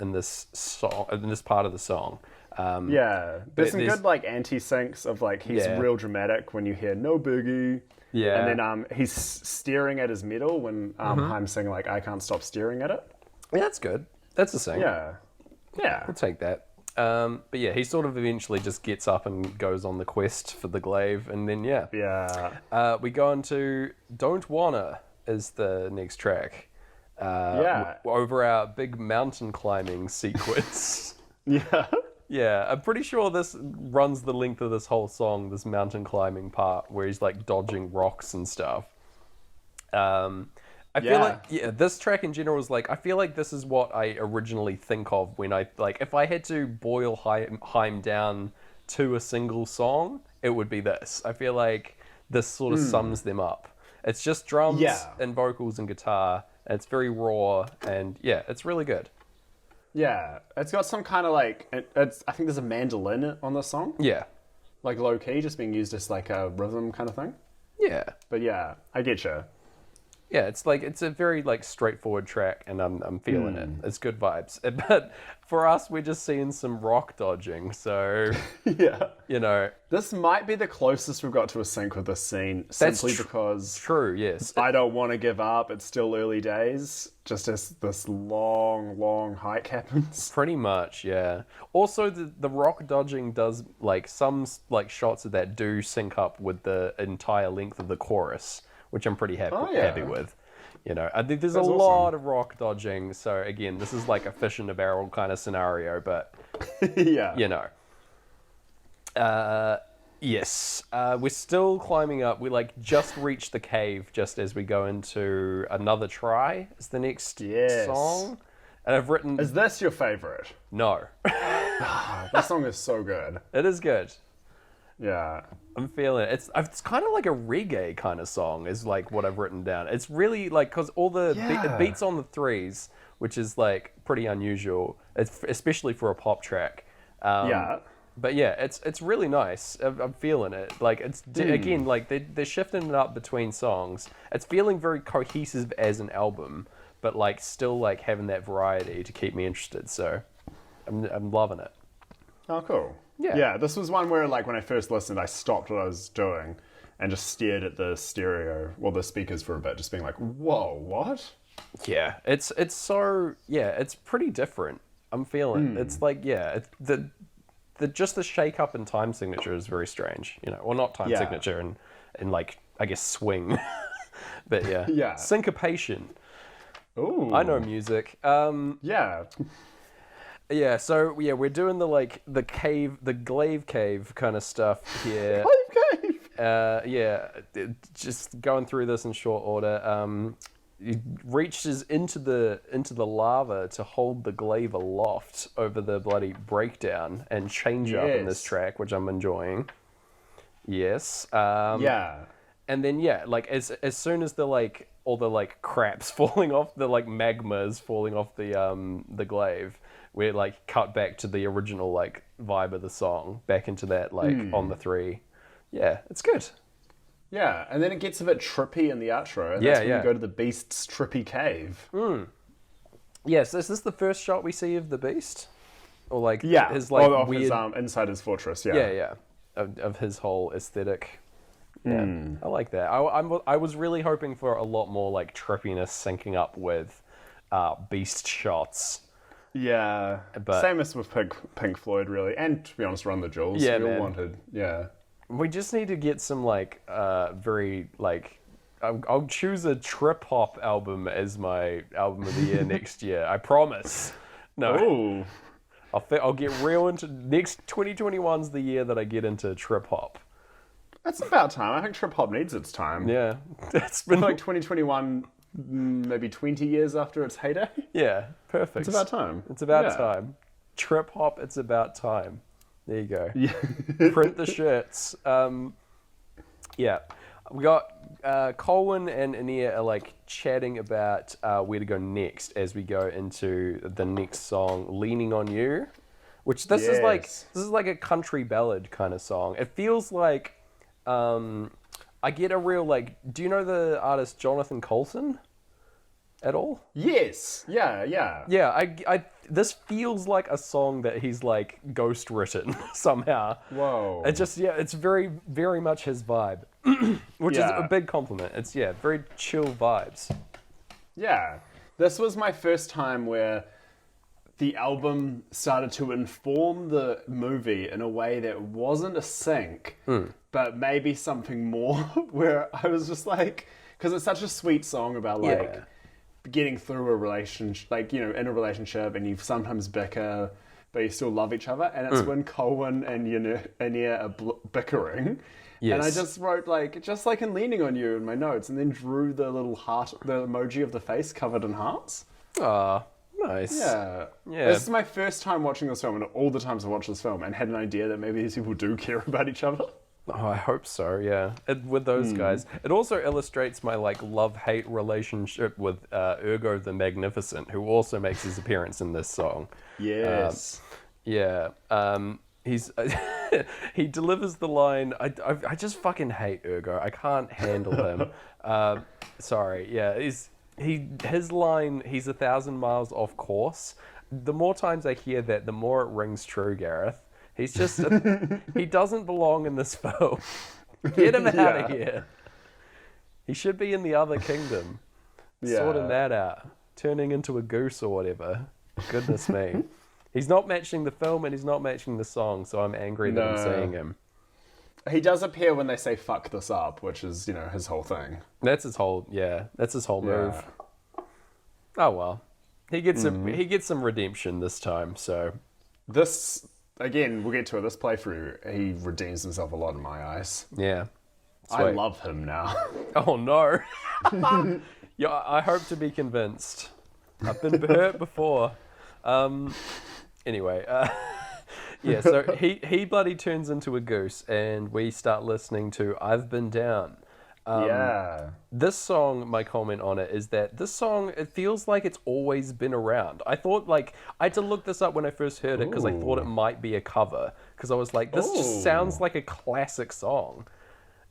song, in this part of the song. There's some good anti-syncs of he's real dramatic when you hear no boogie. Yeah, and then he's staring at his medal when Haim's saying I can't stop staring at it. Yeah, that's good. That's the same. Yeah, I'll take that. But yeah, he sort of eventually just gets up and goes on the quest for the glaive, and then we go into Don't Wanna is the next track. Over our big mountain climbing sequence. Yeah, I'm pretty sure this runs the length of this whole song, this mountain climbing part where he's dodging rocks and stuff. I feel like this track in general is I feel like this is what I originally think of when I if I had to boil Haim down to a single song, it would be this. I feel like this sort of sums them up. It's just drums and vocals and guitar, and it's very raw, and it's really good. Yeah, it's got some kind of I think there's a mandolin on the song. Yeah. Low key, just being used as a rhythm kind of thing. Yeah. But yeah, I get you. Yeah, it's a very straightforward track, and I'm feeling it. It's good vibes. But for us, we're just seeing some rock dodging, so you know. This might be the closest we've got to a sync with this scene, simply because true, yes. I don't want to give up. It's still early days, just as this long hike happens. Pretty much, yeah. Also, the rock dodging does some shots of that do sync up with the entire length of the chorus, which I'm pretty happy with. You know, I think there's a lot of rock dodging. So again, this is a fish in a barrel kind of scenario, but you know. Yes, we're still climbing up. We like just reached the cave just as we go into Another Try is the next song. And I've written... Is this your favorite? No. That song is so good. It is good. Yeah. I'm feeling it. It's kind of like a reggae kind of song is like what I've written down. It's really like, because all the it beats on the threes, which is like pretty unusual, especially for a pop track. But yeah, it's really nice. I'm feeling it. Like it's again, like they're shifting it up between songs. It's feeling very cohesive as an album, but like still like having that variety to keep me interested. So I'm loving it. Oh, cool. Yeah, this was one where like when I first listened, I stopped what I was doing and just stared at the the speakers for a bit, just being like, "Whoa, what?" Yeah, it's so it's pretty different. I'm feeling it's like just the shake up in time signature is very strange, or not time signature and like I guess swing, but syncopation. Ooh, I know music. Yeah, so we're doing the cave, the glaive cave kind of stuff here. Glaive cave. Just going through this in short order. He reaches into the lava to hold the glaive aloft over the bloody breakdown and change up in this track, which I'm enjoying. Yes. And then like as soon as all the crap's falling off, the magma is falling off the glaive, we're cut back to the original vibe of the song, back into that on the three. Yeah, it's good. Yeah, and then it gets a bit trippy in the outro, and that's when you go to the Beast's trippy cave. Yes, is this the first shot we see of the Beast? Or his off weird... his, inside his fortress, Of his whole aesthetic. Yeah, I like that. I was really hoping for a lot more trippiness syncing up with Beast shots. Yeah, but same as with Pink Floyd, really, and to be honest, Run the Jewels. Yeah, we all wanted, We just need to get some very I'll choose a trip hop album as my album of the year next year. I promise. No. Ooh. I'll get real into next 2021's the year that I get into trip hop. That's about time. I think trip hop needs its time. Yeah, it's been 2021. Maybe 20 years after its heyday? Yeah, perfect. It's about time. It's about time. Trip hop, it's about time. There you go. Yeah. Print the shirts. We got Colin and Ania are chatting about where to go next as we go into the next song, Leaning on You, which this is like a country ballad kind of song. It feels like I get a real do you know the artist Jonathan Coulton at all? Yes. Yeah. Yeah, I this feels like a song that he's ghost written somehow. Whoa. It just it's very, very much his vibe. Which is a big compliment. It's very chill vibes. Yeah. This was my first time where the album started to inform the movie in a way that wasn't a sync, but maybe something more, where I was just because it's such a sweet song about getting through a relationship, in a relationship, and you sometimes bicker, but you still love each other, and it's when Colin and Ania are bickering. Yes. And I just wrote just in Leaning on You in my notes, and then drew the little heart, the emoji of the face covered in hearts. Ah. Nice. Yeah. This is my first time watching this film, and all the times I watched this film, and had an idea that maybe these people do care about each other. Oh, I hope so, yeah. With those guys. It also illustrates my love-hate relationship with Ergo the Magnificent, who also makes his appearance in this song. Yes. He's he delivers the line. I just fucking hate Ergo. I can't handle him. Sorry. Yeah. His line, he's 1,000 miles off course. The more times I hear that, the more it rings true, Gareth. He's just he doesn't belong in this film. Get him out of here. He should be in the other kingdom. Sorting that out. Turning into a goose or whatever. Goodness me. He's not matching the film and he's not matching the song, so I'm angry that I'm seeing him. He does appear when they say "fuck this up," which is, his whole thing. That's his whole move. Oh well, he gets some redemption this time. So this again, we'll get to it. This playthrough, he redeems himself a lot in my eyes. Yeah. I Sweet. love him now. Oh no. Yeah, I hope to be convinced. I've been hurt before. Anyway, yeah, so he bloody turns into a goose and we start listening to I've Been Down. Yeah. This song, my comment on it is that this song, it feels like it's always been around. I thought, like, I had to look this up when I first heard it because I thought it might be a cover. Because I was like, this just sounds like a classic song.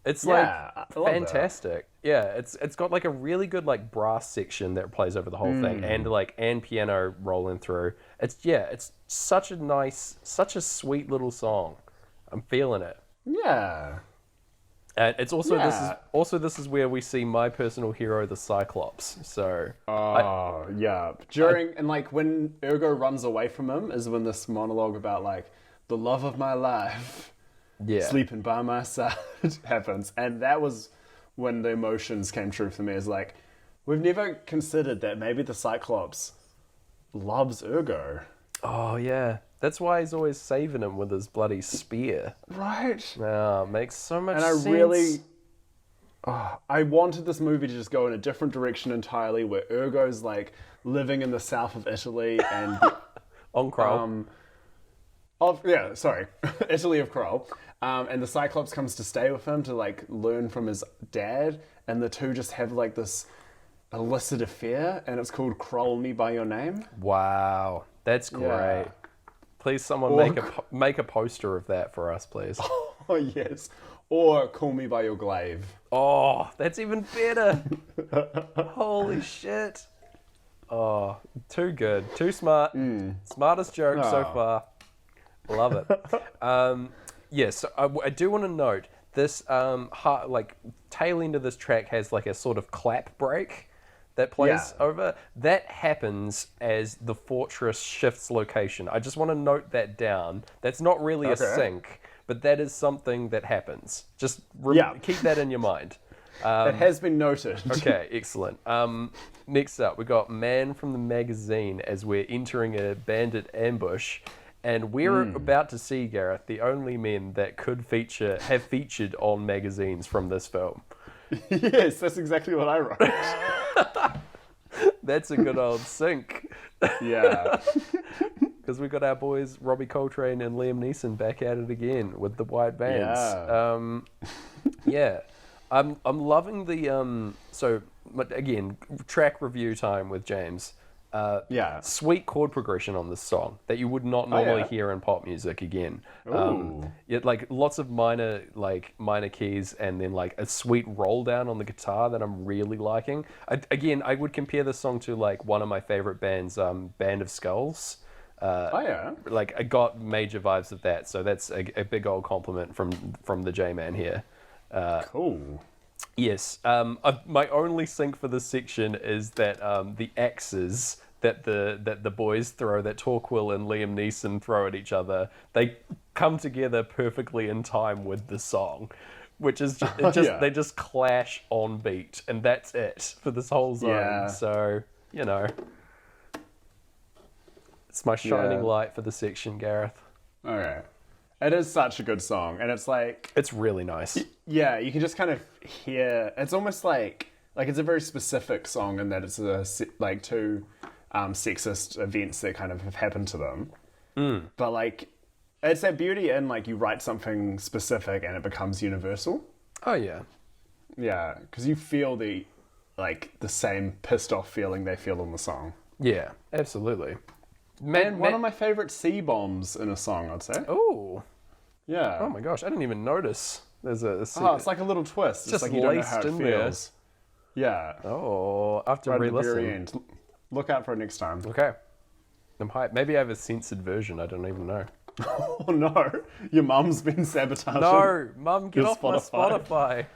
It's I love fantastic. Yeah, it's got like a really good like brass section that plays over the whole thing and piano rolling through. It's such a sweet little song. I'm feeling it. Yeah. And it's also this is where we see my personal hero, the Cyclops. So and like when Ergo runs away from him is when this monologue about like the love of my life, sleeping by my side happens, and that was when the emotions came true for me. Is like we've never considered that maybe the Cyclops loves Ergo. Oh yeah. That's why he's always saving him with his bloody spear. Right. Makes so much sense. I wanted this movie to just go in a different direction entirely, where Ergo's like living in the south of Italy and on Krull. Italy of Krull. And the Cyclops comes to stay with him to like learn from his dad, and the two just have like this illicit affair, and it's called Krull Me by Your Name. Wow, that's great. Yeah. Please, someone make a poster of that for us, please. Oh, yes. Or Call Me by Your Glaive. Oh, that's even better. Holy shit. Oh, too good. Too smart. Smartest joke so far. Love it. Yes, I do want to note, this tail end of this track has like a sort of clap break that plays over. That happens as the fortress shifts location. I just want to note that down. That's not really a sync, but that is something that happens. Just keep that in your mind. It has been noted. Okay, excellent. Next up, we got Man from the Magazine as we're entering a bandit ambush. And we're about to see, Gareth, the only men that could have featured on magazines from this film. Yes, that's exactly what I wrote. That's a good old sync. Yeah. Because we got our boys Robbie Coltrane and Liam Neeson back at it again with the white bands. Yeah. I'm loving the so again, track review time with James. Sweet chord progression on this song that you would not normally hear in pop music again. Like lots of minor keys and then like a sweet roll down on the guitar that I'm really liking. I would compare this song to like one of my favorite bands, Band of Skulls. Like I got major vibes of that, so that's a big old compliment from the J-Man here. Cool. Yes. My only sync for this section is that the axes that the boys throw, that Torquil and Liam Neeson throw at each other, they come together perfectly in time with the song, which is they just clash on beat, and that's it for this whole zone. Yeah. So it's my shining light for the section, Gareth. Okay. It is such a good song, and it's like... It's really nice. Yeah, you can just kind of hear... It's almost like it's a very specific song in that it's two sexist events that kind of have happened to them. But like, it's that beauty in like you write something specific and it becomes universal. Oh yeah. Yeah, because you feel the same pissed off feeling they feel in the song. Yeah, absolutely. One of my favorite C-bombs in a song, I'd say. Oh. Yeah. Oh my gosh, I didn't even notice. There's a it's like a little twist. Just like you don't know how it feels. There. Yeah. Oh, I have to re-listen. At the very end. Look out for it next time. Okay. I'm hyped. Maybe I have a censored version. I don't even know. Oh no. Your mum's been sabotaging. No, Mum, get off my Spotify.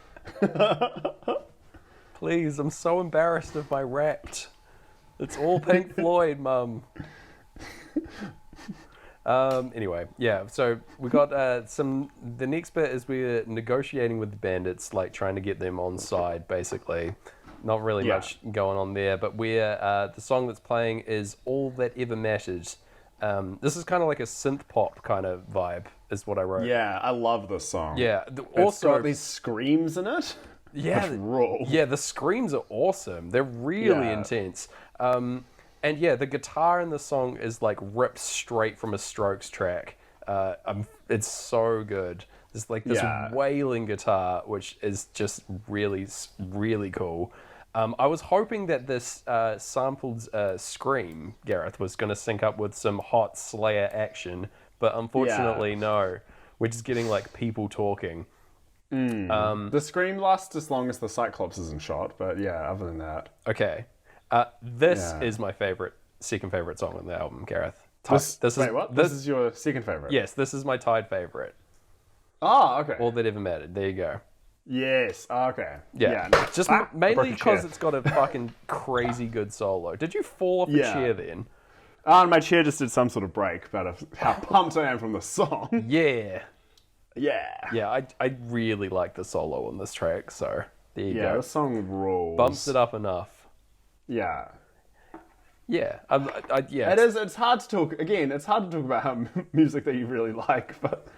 Please, I'm so embarrassed of my Wrapped. It's all Pink Floyd, Mum. Anyway, yeah, so we got the next bit is we're negotiating with the bandits, like trying to get them on side, basically. Not really much going on there, but the song that's playing is All That Ever Matters, This is kind of like a synth pop kind of vibe, is what I wrote. Yeah, I love this song. Yeah. It's Also, got these screams in it. yeah, Which rule. yeah, the screams are awesome. They're really Yeah. intense. And yeah, the guitar in the song is like ripped straight from a Strokes track. It's so good. There's like this Yeah. wailing guitar, which is just really, really cool. I was hoping that this sampled scream, Gareth, was going to sync up with some hot Slayer action, but unfortunately, no. We're just getting like people talking. The scream lasts as long as the Cyclops isn't shot, but yeah, other than that. Okay. This Yeah. is my second favorite song on the album, Gareth. Wait, what? This is your second favorite? Yes, this is my tied favorite. Oh, okay. All that ever mattered. There you go. Yes. Oh, okay. Yeah. nice. Just I broke mainly a because chair. it's got a fucking crazy good solo. Did you fall off a Yeah. chair then? My chair just did some sort of break, but of how pumped I am from the song. Yeah. Yeah. Yeah, I really like the solo on this track, so there you Yeah, go. the song rules. Bumps it up enough. Yeah. Yeah. Yeah. It is. It's hard to talk. Again, it's hard to talk about how music that you really like, but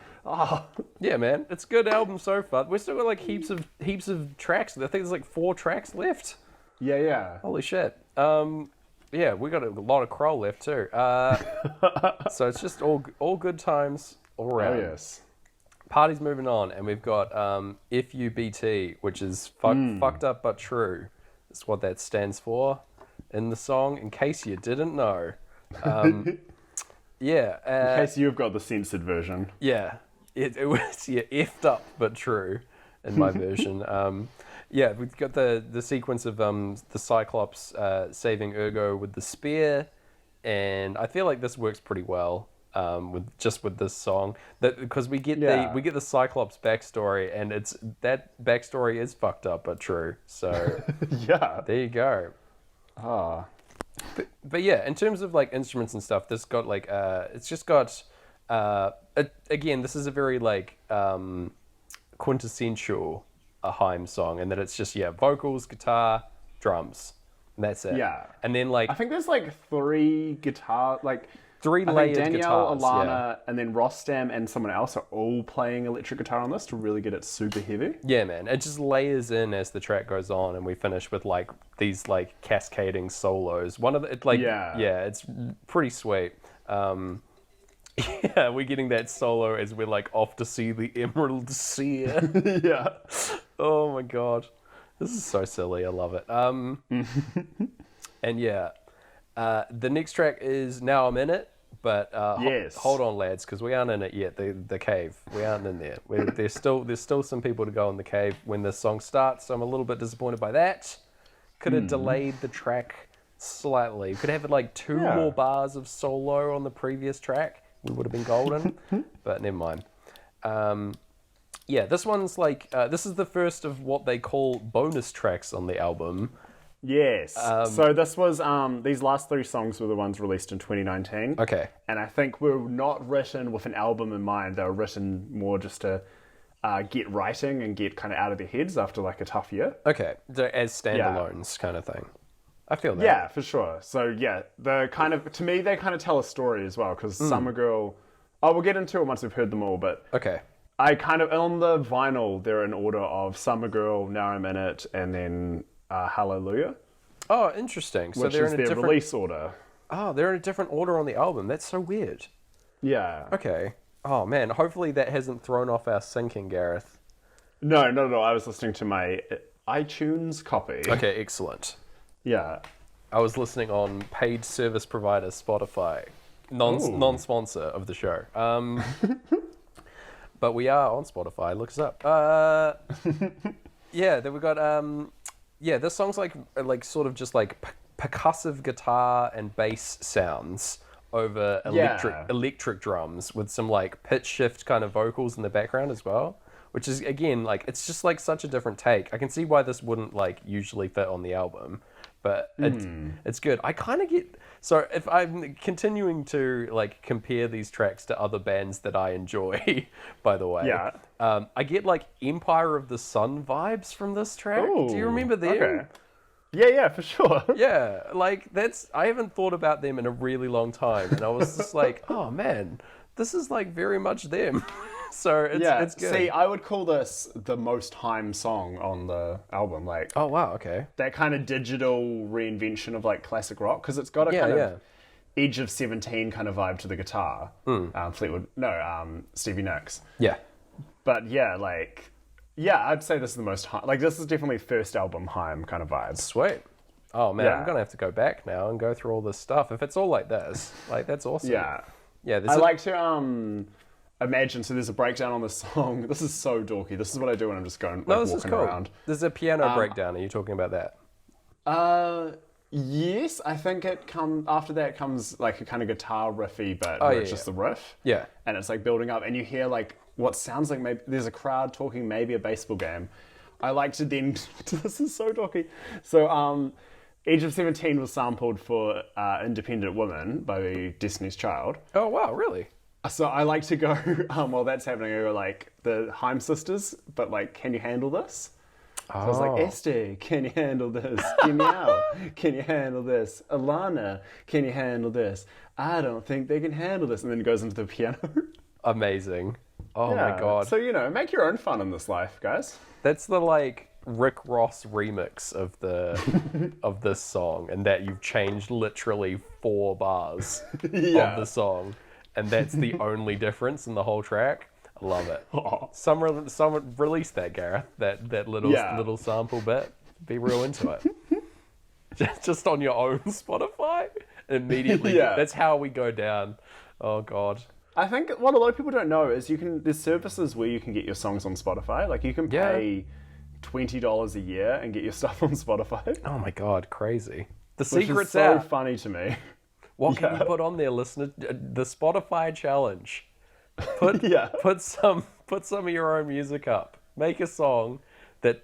Yeah, man. It's a good album so far. We're still got like heaps of tracks. I think there's like 4 tracks left. yeah. Holy shit. Yeah, we got a lot of Krull left too. So it's just all good times all Oh around. yes. Party's moving on, and we've got FUBT, which is fucked up but true. That's what that stands for in the song, in case you didn't know. Yeah. In case you've got the censored version. Yeah. It was effed up but true in my version. Yeah, we've got the sequence of the Cyclops saving Ergo with the spear, and I feel like this works pretty well with this song, that because we get the Cyclops backstory, and that backstory is fucked up but true. So Yeah. there you go. Ah. But yeah, in terms of like instruments and stuff, this got like it's just got again, this is a very like quintessential Haim song, and that it's just vocals, guitar, drums, and that's it. Yeah. And then like I think there's like 3 guitar, like 3 I think layered Danielle, guitars. Alana, and then Rostam and someone else are all playing electric guitar on this to really get it super heavy. Yeah, man. It just layers in as the track goes on, and we finish with like these like cascading solos. One of the it's pretty sweet. Yeah, we're getting that solo as we're like off to see the Emerald Seer. Yeah. Oh my god, this is so silly. I love it. And yeah, the next track is Now I'm in It, but Yes. hold on, lads, because we aren't in it yet. The cave, we aren't in there. There's still some people to go in the cave when this song starts. So I'm a little bit disappointed by that. Could have delayed the track slightly. Could have had like 2 more bars of solo on the previous track. We would have been golden, but never mind. Yeah, this one's like this is the first of what they call bonus tracks on the album. Yes. So this was these last 3 songs were the ones released in 2019. Okay. And I think were not written with an album in mind. They were written more just to get writing and get kind of out of their heads after like a tough year. Okay, as standalones kind of thing. I feel that. Yeah, for sure. So yeah, to me they kind of tell a story as well, because Summer Girl. Oh, we'll get into it once we've heard them all, but Okay. I kind of on the vinyl they're in order of Summer Girl, Now I'm in It, and then Hallelujah, Oh, interesting. So which they're is in a their different. release order. Oh, they're in a different order on the album. That's so weird. Yeah. Okay. Oh man, hopefully that hasn't thrown off our syncing, Gareth. No. I was listening to my iTunes copy. Okay, excellent. Yeah. I was listening on paid service provider Spotify, non-sponsor of the show. But we are on Spotify. Look us up. Yeah, then we got this song's like sort of just like percussive guitar and bass sounds over electric drums with some like pitch shift kind of vocals in the background as well, which is again like it's just like such a different take. I can see why this wouldn't like usually fit on the album, but it's good. I kind of get, so if I'm continuing to like compare these tracks to other bands that I enjoy, by the way, I get like Empire of the Sun vibes from this track. Do you remember them? Okay. Yeah, for sure. Yeah, like I haven't thought about them in a really long time, and I was just like, oh man, this is like very much them. So it's good. See, I would call this the most Haim song on the album. Like, Oh wow, okay. that kind of digital reinvention of like classic rock, because it's got a kind of Edge of 17 kind of vibe to the guitar. Stevie Nicks. Yeah. But I'd say this is the most like, this is definitely first album Haim kind of vibe. Sweet. Oh man, Yeah. I'm gonna have to go back now and go through all this stuff. If it's all like this, like that's awesome. Yeah. Yeah. I like to imagine, so there's a breakdown on this song. This is so dorky. This is what I do when I'm just going like, this is walking cool. around. There's a piano breakdown. Are you talking about that? Yes, I think after that comes like a kind of guitar riffy bit Oh, where yeah, it's just the riff. Yeah. And it's like building up, and you hear like what sounds like maybe there's a crowd talking, maybe a baseball game. I like to then this is so dorky. So Age of 17 was sampled for Independent Woman by Destiny's Child. Oh wow, really? So I like to go, while that's happening, I go like the Haim sisters, but like, can you handle this? So I was like, Esther, can you handle this? Danielle, can you handle this? Alana, can you handle this? I don't think they can handle this. And then it goes into the piano. Amazing. Oh my god. So, make your own fun in this life, guys. That's the like Rick Ross remix of the of this song, and that you've changed literally 4 bars of the song, and that's the only difference in the whole track. I love it. Someone release that, Gareth. That little sample bit. Be real into it. just on your own Spotify. Immediately. Yeah. That's how we go down. Oh god. I think what a lot of people don't know is there's services where you can get your songs on Spotify. Like, you can pay $20 a year and get your stuff on Spotify. Oh my god, crazy. The Which secret's is so out. funny to me. What can you put on there, listener? The Spotify challenge. Put some of your own music up. Make a song that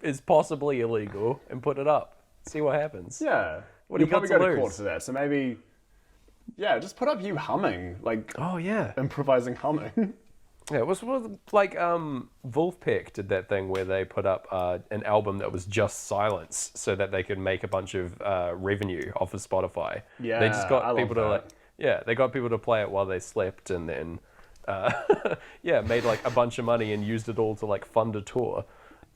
is possibly illegal and put it up. See what happens. Yeah. What do you got probably to go to lose? court for that. So maybe, just put up you humming, like improvising humming. Yeah, it was like Wolfpack did that thing where they put up an album that was just silence so that they could make a bunch of revenue off of Spotify. Yeah, they just got I people love that. they got people to play it while they slept, and then made like a bunch of money and used it all to like fund a tour.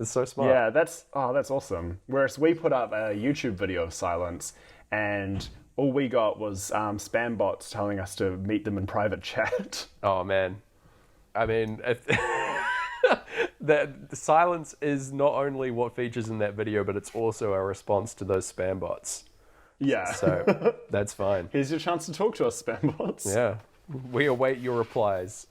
It's so smart. Yeah, that's awesome. Whereas we put up a YouTube video of silence, and all we got was spam bots telling us to meet them in private chat. Oh man, I mean, the silence is not only what features in that video, but it's also a response to those spam bots. Yeah. So that's fine. Here's your chance to talk to us, spam bots. Yeah. We await your replies.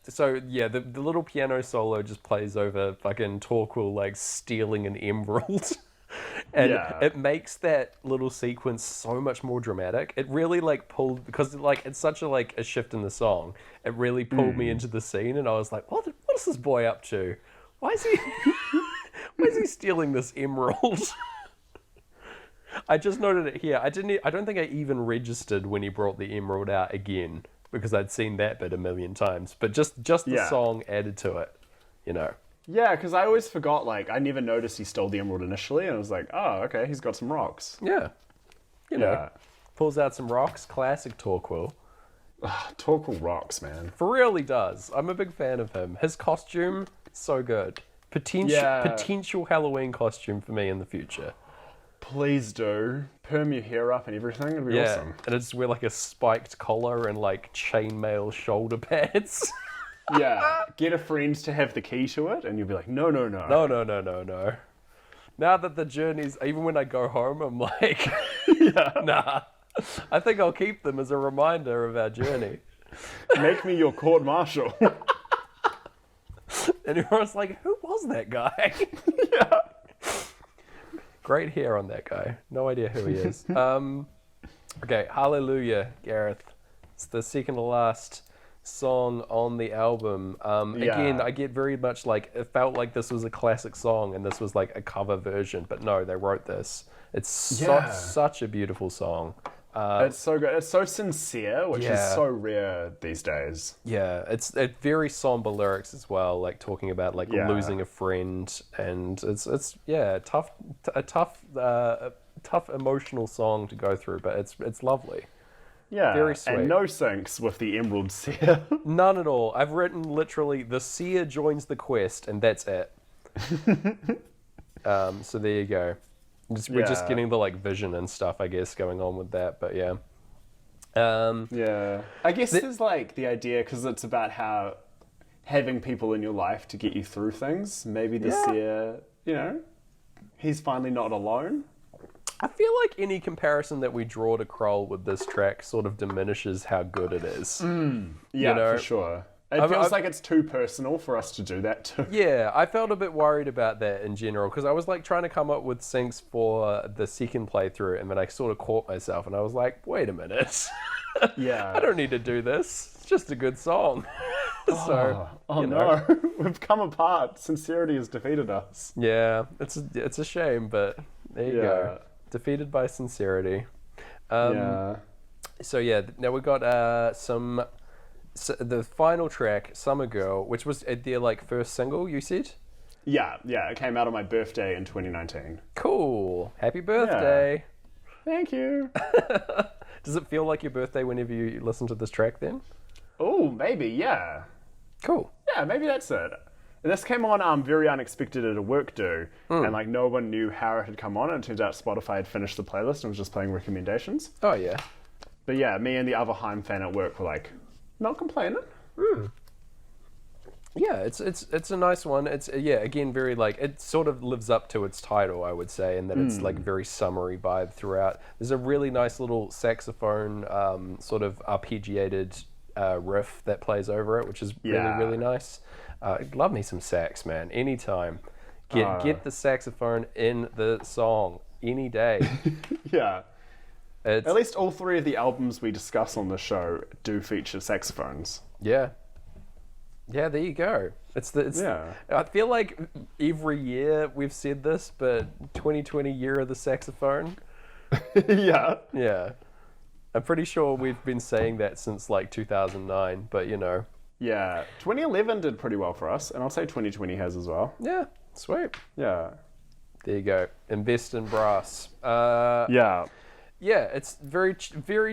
So the little piano solo just plays over fucking Torquil like stealing an emerald. And it makes that little sequence so much more dramatic. It really like pulled, because like it's such a like a shift in the song. It really pulled me into the scene, and I was like, what is this boy up to? Why is he stealing this emerald? I just noted it here. I don't think I even registered when he brought the emerald out again, because I'd seen that bit a million times. But just the song added to it, Yeah, because I always forgot, like, I never noticed he stole the emerald initially, and I was like, oh, okay, he's got some rocks. Yeah. Pulls out some rocks. Classic Torquil. Torquil rocks, man. For real, he does. I'm a big fan of him. His costume, so good. Potential Halloween costume for me in the future. Please do. Perm your hair up and everything. It'd be awesome. And I just wear like a spiked collar and like chainmail shoulder pads. Yeah. Get a friend to have the key to it, and you'll be like, no. No. Now that the journey's, even when I go home, I'm like, nah. I think I'll keep them as a reminder of our journey. Make me your court martial. And everyone's like, who was that guy? Yeah. Great hair on that guy. No idea who he is. Okay, Hallelujah, Gareth. It's the second to last song on the album. Again, I get very much like, it felt like this was a classic song and this was like a cover version, but no, they wrote this. It's such a beautiful song. It's so good. It's so sincere, which is Yeah. so rare these days. Yeah, it's very somber lyrics as well, like talking about like Yeah. losing a friend, and it's a tough emotional song to go through, but it's lovely. Yeah, Very sweet. and no syncs with the Emerald Seer. None at all. I've written literally the seer joins the quest, and that's it. So there you go. We're just Yeah. getting the like vision and stuff, I guess, going on with that. But yeah. Yeah, I guess there's like the idea, because it's about how having people in your life to get you through things. Maybe the Seer, he's finally not alone. I feel like any comparison that we draw to Krull with this track sort of diminishes how good it is. Yeah, know, for sure. It feels like it's too personal for us to do that too. Yeah, I felt a bit worried about that in general, because I was like trying to come up with syncs for the second playthrough, and then I sort of caught myself, and I was like, wait a minute. Yeah. I don't need to do this. It's just a good song. So, Oh you know. no, we've come apart. Sincerity has defeated us. Yeah, it's a shame, but there you go. Defeated by sincerity. Yeah. So yeah, now we got the final track, Summer Girl, which was their like first single, you said? Yeah, it came out on my birthday in 2019. Cool. Happy birthday. Thank you. Does it feel like your birthday whenever you listen to this track then? Oh, maybe, yeah. Cool. Yeah, maybe that's it. And this came on very unexpected at a work do, and like no one knew how it had come on, and it turns out Spotify had finished the playlist and was just playing recommendations. Oh yeah. But yeah, me and the other Haim fan at work were like, not complaining. Yeah, it's a nice one. It's again very like it sort of lives up to its title, I would say, in that it's like very summery vibe throughout. There's a really nice little saxophone sort of arpeggiated riff that plays over it, which is really nice. Love me some sax, man. Anytime. Get the saxophone in the song any day. Yeah. It's, At least all three of the albums we discuss on the show do feature saxophones. yeah. Yeah, there you go. Yeah. I feel like every year we've said this, but 2020 year of the saxophone. Yeah. Yeah. I'm pretty sure we've been saying that since like 2009, but you know. Yeah. 2011 did pretty well for us, and I'll say 2020 has as well. Yeah, sweet. Yeah. There you go. Invest in brass. Yeah. Yeah, it's very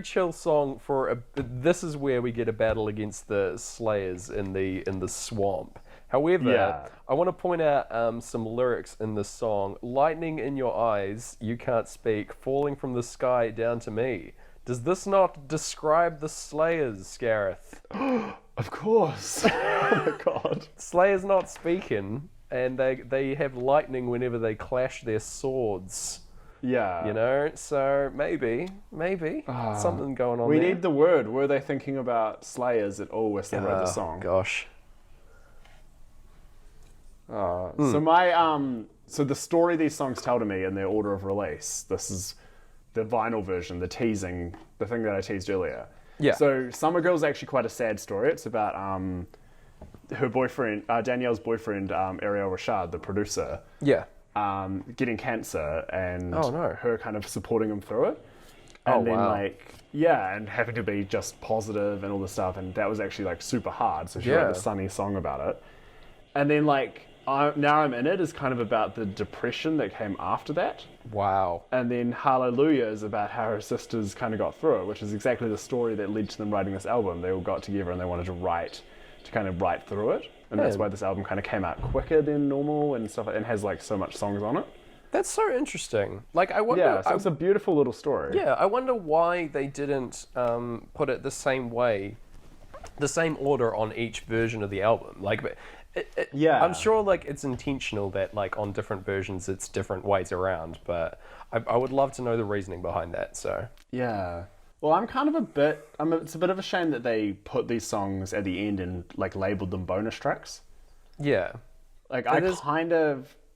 chill song for this is where we get a battle against the Slayers in the swamp. However, I want to point out some lyrics in this song. Lightning in your eyes, you can't speak, falling from the sky down to me. Does this not describe the Slayers, Gareth? Of course. Oh my god. Slayers not speaking, and they have lightning whenever they clash their swords. Yeah. You know, so maybe something going on We there. need the word. Were they thinking about Slayers at all as they wrote the song? Gosh. So my so the story these songs tell to me in their order of release. This is the vinyl version, the teasing, the thing that I teased earlier. Yeah. So Summer Girl's actually quite a sad story. It's about her boyfriend, Danielle's boyfriend, Ariel Rashad, the producer. Yeah. Getting cancer and Oh, no. her kind of supporting him through it. And then wow. and having to be just positive and all this stuff, and that was actually like super hard. So she wrote a sunny song about it. And then Now I'm In It is kind of about the depression that came after that. Wow. And then Hallelujah is about how her sisters kind of got through it, which is exactly the story that led to them writing this album. They all got together and they wanted to write through it. And that's why this album kind of came out quicker than normal and stuff, and has like so much songs on it. That's so interesting. Like, I wonder. Yeah, so it's a beautiful little story. Yeah, I wonder why they didn't put it the same way, the same order on each version of the album. Like, Yeah. I'm sure like it's intentional that like on different versions it's different ways around, but I would love to know the reasoning behind that. So Yeah. Well, I'm kind of it's a bit of a shame that they put these songs at the end and like labeled them bonus tracks. yeah, Like It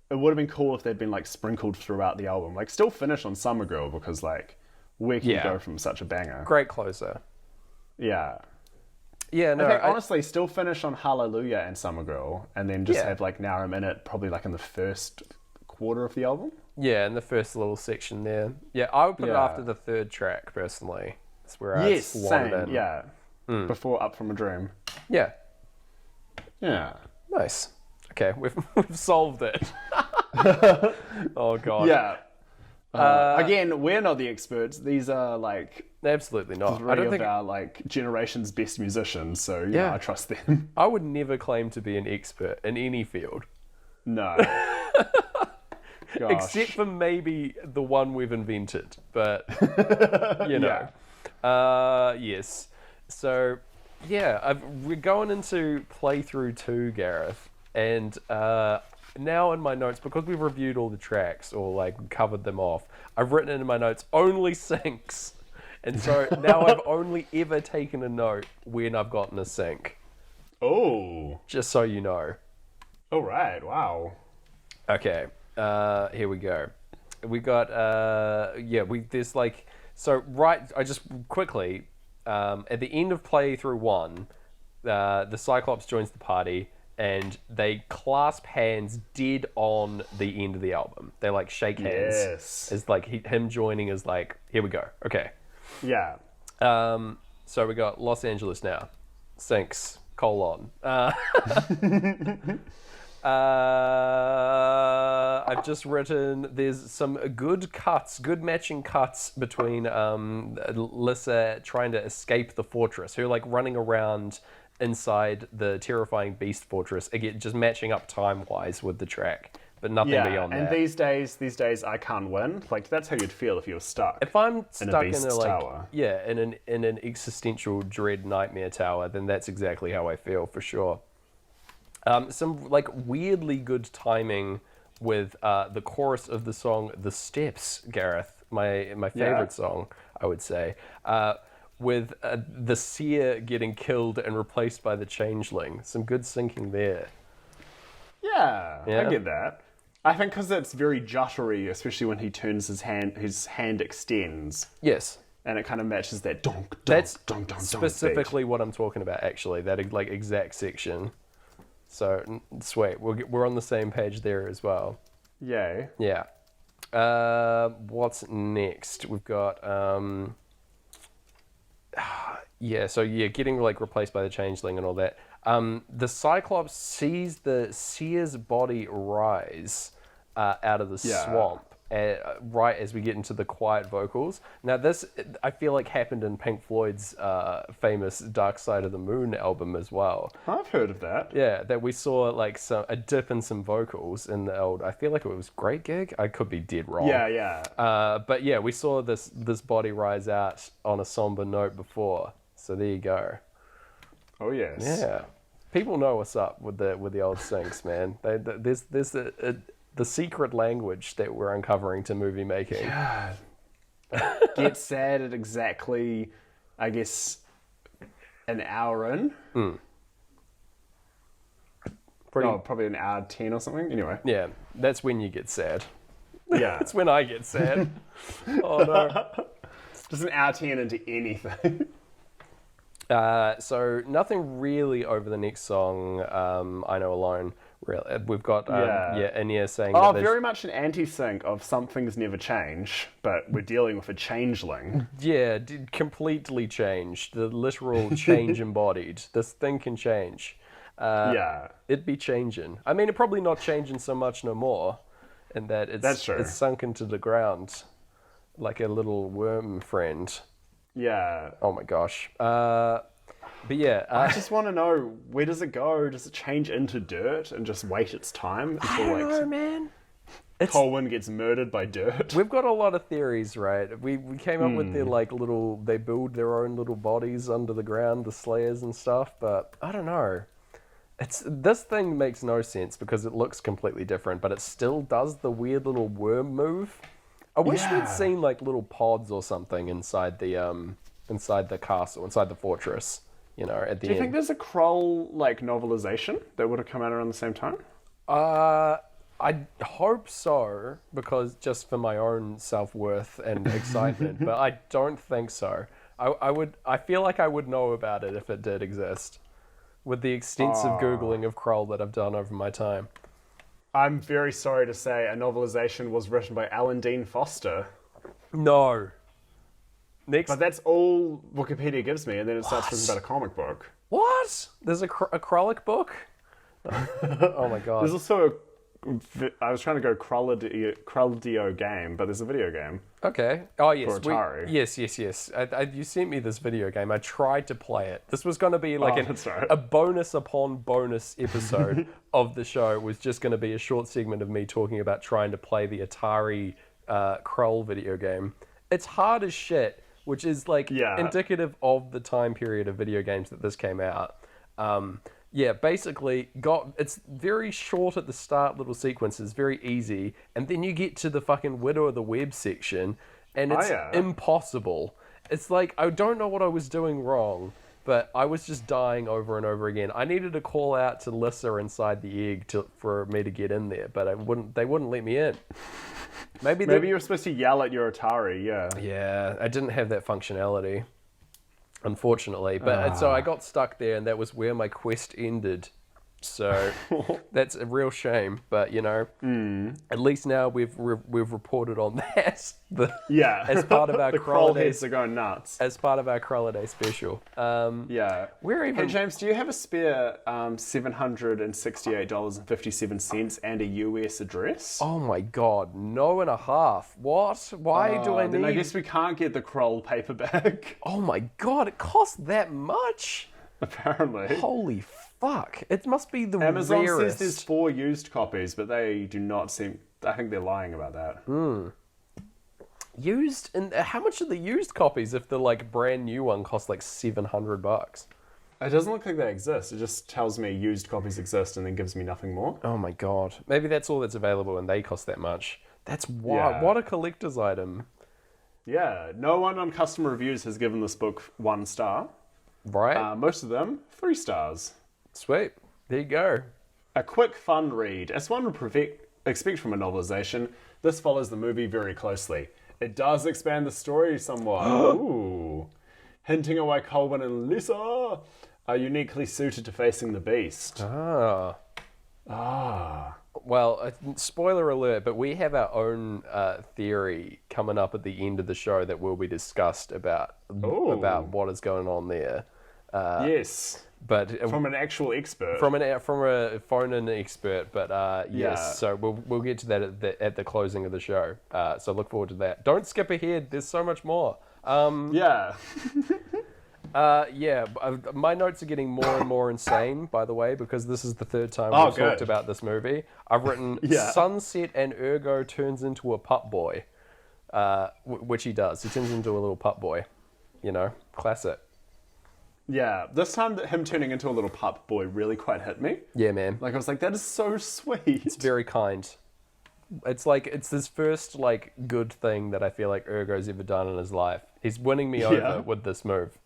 it would have been cool if they'd been like sprinkled throughout the album. Like still finish on Summer Girl, because like where can you go from such a banger? great closer. Yeah. Yeah, no, In fact, honestly, still finish on Hallelujah and Summer Girl, and then just Yeah. have like Now I'm In It probably like in the first quarter of the album. Yeah, in the first little section there. Yeah, I would put it Yeah. after the third track, personally. That's where I'd Yes, slot it same. in. Yeah. Before Up From a Dream. Yeah. Yeah. Nice. Okay, we've solved it. Oh, God. Yeah. Again, we're not the experts. These are like Absolutely not. I three don't of think... our like generation's best musicians, so Yeah. I trust them. I would never claim to be an expert in any field. No. Gosh. Except for maybe the one we've invented. But, you know. Yes. So, yeah, we're going into playthrough 2, Gareth. And now in my notes, because we've reviewed all the tracks or like covered them off, I've written in my notes only syncs. And so now I've only ever taken a note when I've gotten a sync. Oh. Just so you know. All right. Wow. Okay. Here we go. We got there's like, so right, I just quickly at the end of playthrough 1, the Cyclops joins the party and they clasp hands dead on the end of the album. They like shake hands. Yes. It's like him joining is like, here we go. Okay. Yeah. So we got Los Angeles now. Sinks, colon. I've just written, there's some good matching cuts between Lissa trying to escape the fortress, who are like running around inside the terrifying beast fortress, again, just matching up time-wise with the track, but nothing beyond that. And these days I can't win. Like, that's how you'd feel if you were stuck. If I'm in a stuck in beast's a like, tower. in an existential dread nightmare tower, then that's exactly how I feel for sure. Some like weirdly good timing with the chorus of the song "The Steps," Gareth, my favorite song, I would say, with the seer getting killed and replaced by the changeling. Some good syncing there. Yeah, Yeah? I get that. I think because it's very juttery, especially when he turns his hand extends, Yes. and it kind of matches that donk, donk, That's donk, donk, donk specifically what I'm talking about, actually. That like exact section. So sweet, we're on the same page there as well. beat. Yay. Yeah. What's next? We've got getting like replaced by the changeling and all that. The Cyclops sees the seer's body rise out of the swamp. Right as we get into the quiet vocals. Now this, I feel like, happened in Pink Floyd's famous Dark Side of the Moon album as well. I've heard of that. Yeah, that we saw like a dip in some vocals in the old, I feel like it was Great Gig. I could be dead wrong. Yeah. But yeah, we saw this body rise out on a somber note before. So there you go. Oh yes. Yeah. People know what's up with the old syncs, man. There's the secret language that we're uncovering to movie making. Yeah. Get sad at exactly, I guess, an hour in. Probably an hour 10 or something. Anyway. Yeah, that's when you get sad. Yeah. That's when I get sad. Oh no. Just an hour 10 into anything. So nothing really over the next song, I Know Alone. Really, we've got Anya saying Oh, that very much an anti-sync of some things never change, but we're dealing with a changeling. Yeah, completely changed. The literal change embodied. This thing can change. It'd be changing. I mean, it probably not changing so much no more, in that That's true. it's sunk into the ground like a little worm friend. Yeah. Oh my gosh. But yeah, I just want to know, where does it go? Does it change into dirt and just wait its time I until don't know, man. Colwyn gets murdered by dirt? We've got a lot of theories, right? We came up with their like little, they build their own little bodies under the ground, the Slayers and stuff, but I don't know. This thing makes no sense because it looks completely different, but it still does the weird little worm move. I wish we'd seen like little pods or something inside the castle, inside the fortress. You know, at the end. Do you think there's a Krull like novelization that would have come out around the same time? I hope so, because just for my own self-worth and excitement, but I don't think so. I feel like I would know about it if it did exist, with the extensive Googling of Krull that I've done over my time. I'm very sorry to say a novelization was written by Alan Dean Foster. No. Next. But that's all Wikipedia gives me, and then it starts talking about a comic book. What? There's a Krullic book? Oh my god. There's also I was trying to go Krullidays game, but there's a video game. Okay. Oh, yes. For Atari. Yes. You sent me this video game. I tried to play it. This was going to be like a bonus upon bonus episode of the show. Was just going to be a short segment of me talking about trying to play the Atari Krull video game. It's hard as shit, which is indicative of the time period of video games that this came out. Basically it's very short at the start, little sequences, very easy, and then you get to the fucking Widow of the Web section, and it's impossible. It's like, I don't know what I was doing wrong, but I was just dying over and over again. I needed to call out to Lissa inside the egg for me to get in there, but they wouldn't let me in. Maybe you were supposed to yell at your Atari, Yeah, I didn't have that functionality, unfortunately. But so I got stuck there, and that was where my quest ended. So that's a real shame. But at least now we've reported on that. As part of our the Krullidays are going nuts. As part of our Krulliday special. Hey James, do you have a spare $768.57 and a US address? Oh my god, no and a half. What? Why do I need? Then I guess we can't get the Krull paperback. Oh my god, it costs that much. Apparently. Holy fuck! It must be the Amazon rarest. says there's 4 used copies, but they do not seem. I think they're lying about that. Used, and how much are the used copies if the brand new one costs $700? It doesn't look like they exist. It just tells me used copies exist and then gives me nothing more. Oh my god! Maybe that's all that's available, and they cost that much. That's wild. What a collector's item. Yeah, no one on customer reviews has given this book 1 star. Right. Most of them 3 stars. Sweet. There you go. A quick, fun read. As one would expect from a novelization, this follows the movie very closely. It does expand the story somewhat. Ooh. Hinting at why Colwyn and Lisa are uniquely suited to facing the beast. Well, spoiler alert, but we have our own theory coming up at the end of the show that will be discussed about what is going on there. Yes. But from an actual expert, from a phone-in expert, but yes. So we'll get to that at the closing of the show. So look forward to that. Don't skip ahead. There's so much more. My notes are getting more and more insane, by the way, because this is the 3rd time we've talked about this movie. I've written Sunset and Ergo turns into a pup boy, which he does. He turns into a little pup boy. Classic. Yeah, this time him turning into a little pup boy really quite hit me. Yeah, man. I was like, that is so sweet. It's very kind. It's this first good thing that I feel like Ergo's ever done in his life. He's winning me over with this move.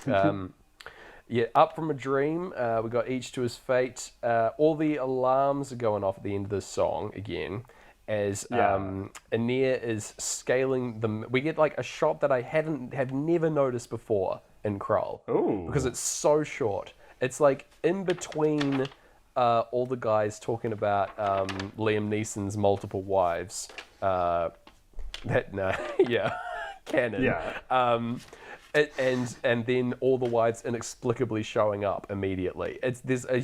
Up from a dream. We got each to his fate. All the alarms are going off at the end of this song again, as Aeneas is scaling them. We get a shot that I have never noticed before in Krull. Ooh. Because it's so short. It's in between all the guys talking about Liam Neeson's multiple wives. Canon. Yeah. And then all the wives inexplicably showing up immediately. There's a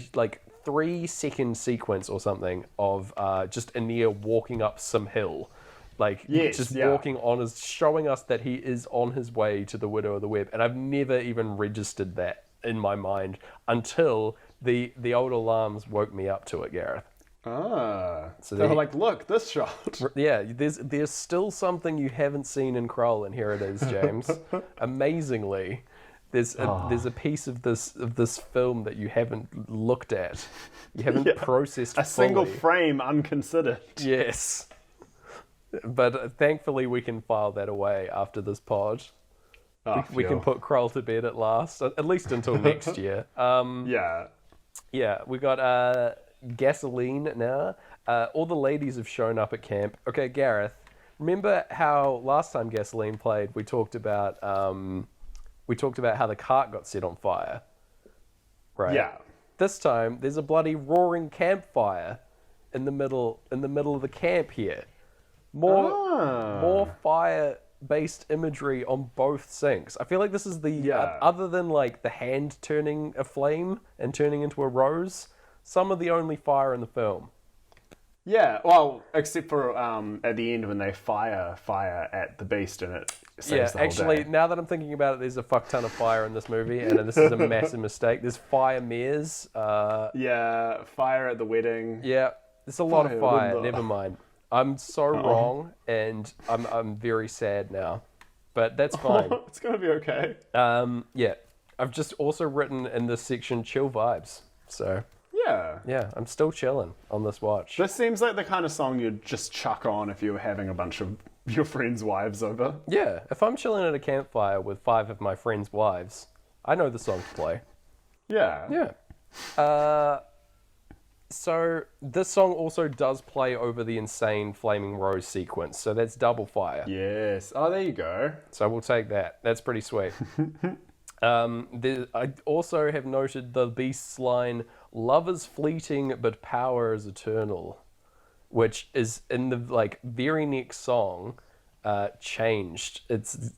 3-second sequence or something of just Aeneas walking up some hill. Walking on, showing us that he is on his way to the Widow of the Web. And I've never even registered that in my mind until the old alarms woke me up to it, Gareth. So they were look, this shot. Yeah, there's still something you haven't seen in Krull, and here it is, James. Amazingly, there's a piece of this film that you haven't looked at. You haven't processed a fully. single frame unconsidered. Yes. But thankfully we can file that away after this pod. We can put Krull to bed at last, at least until next year. We got gasoline now. All the ladies have shown up at camp. Okay, Gareth, remember how last time gasoline played, we talked about how the cart got set on fire, right? Yeah. This time there's a bloody roaring campfire in the middle of the camp here. More fire-based imagery on both syncs. I feel like this is the other than like the hand turning a flame and turning into a rose, some of the only fire in the film. Yeah, well, except for at the end when they fire at the beast and it saves the whole actually, day. now that I'm thinking about it, there's a fuck ton of fire in this movie, and this is a massive mistake. There's fire mirrors. Yeah, fire at the wedding. Yeah, there's a lot of fire. Fire. Never mind. I'm so wrong, and I'm very sad now, but that's fine. It's gonna be okay. Yeah, I've just also written in this section chill vibes. So yeah, I'm still chilling on this watch. This seems like the kind of song you'd just chuck on if you were having a bunch of your friends' wives over. Yeah, if I'm chilling at a campfire with 5 of my friends' wives, I know the song to play. Yeah. Yeah. So this song also does play over the insane Flaming Rose sequence, so that's double fire. Yes. Oh, there you go. So we'll take that. That's pretty sweet. I also have noted the Beast's line, "Love is fleeting, but power is eternal," which is in the very next song changed. It's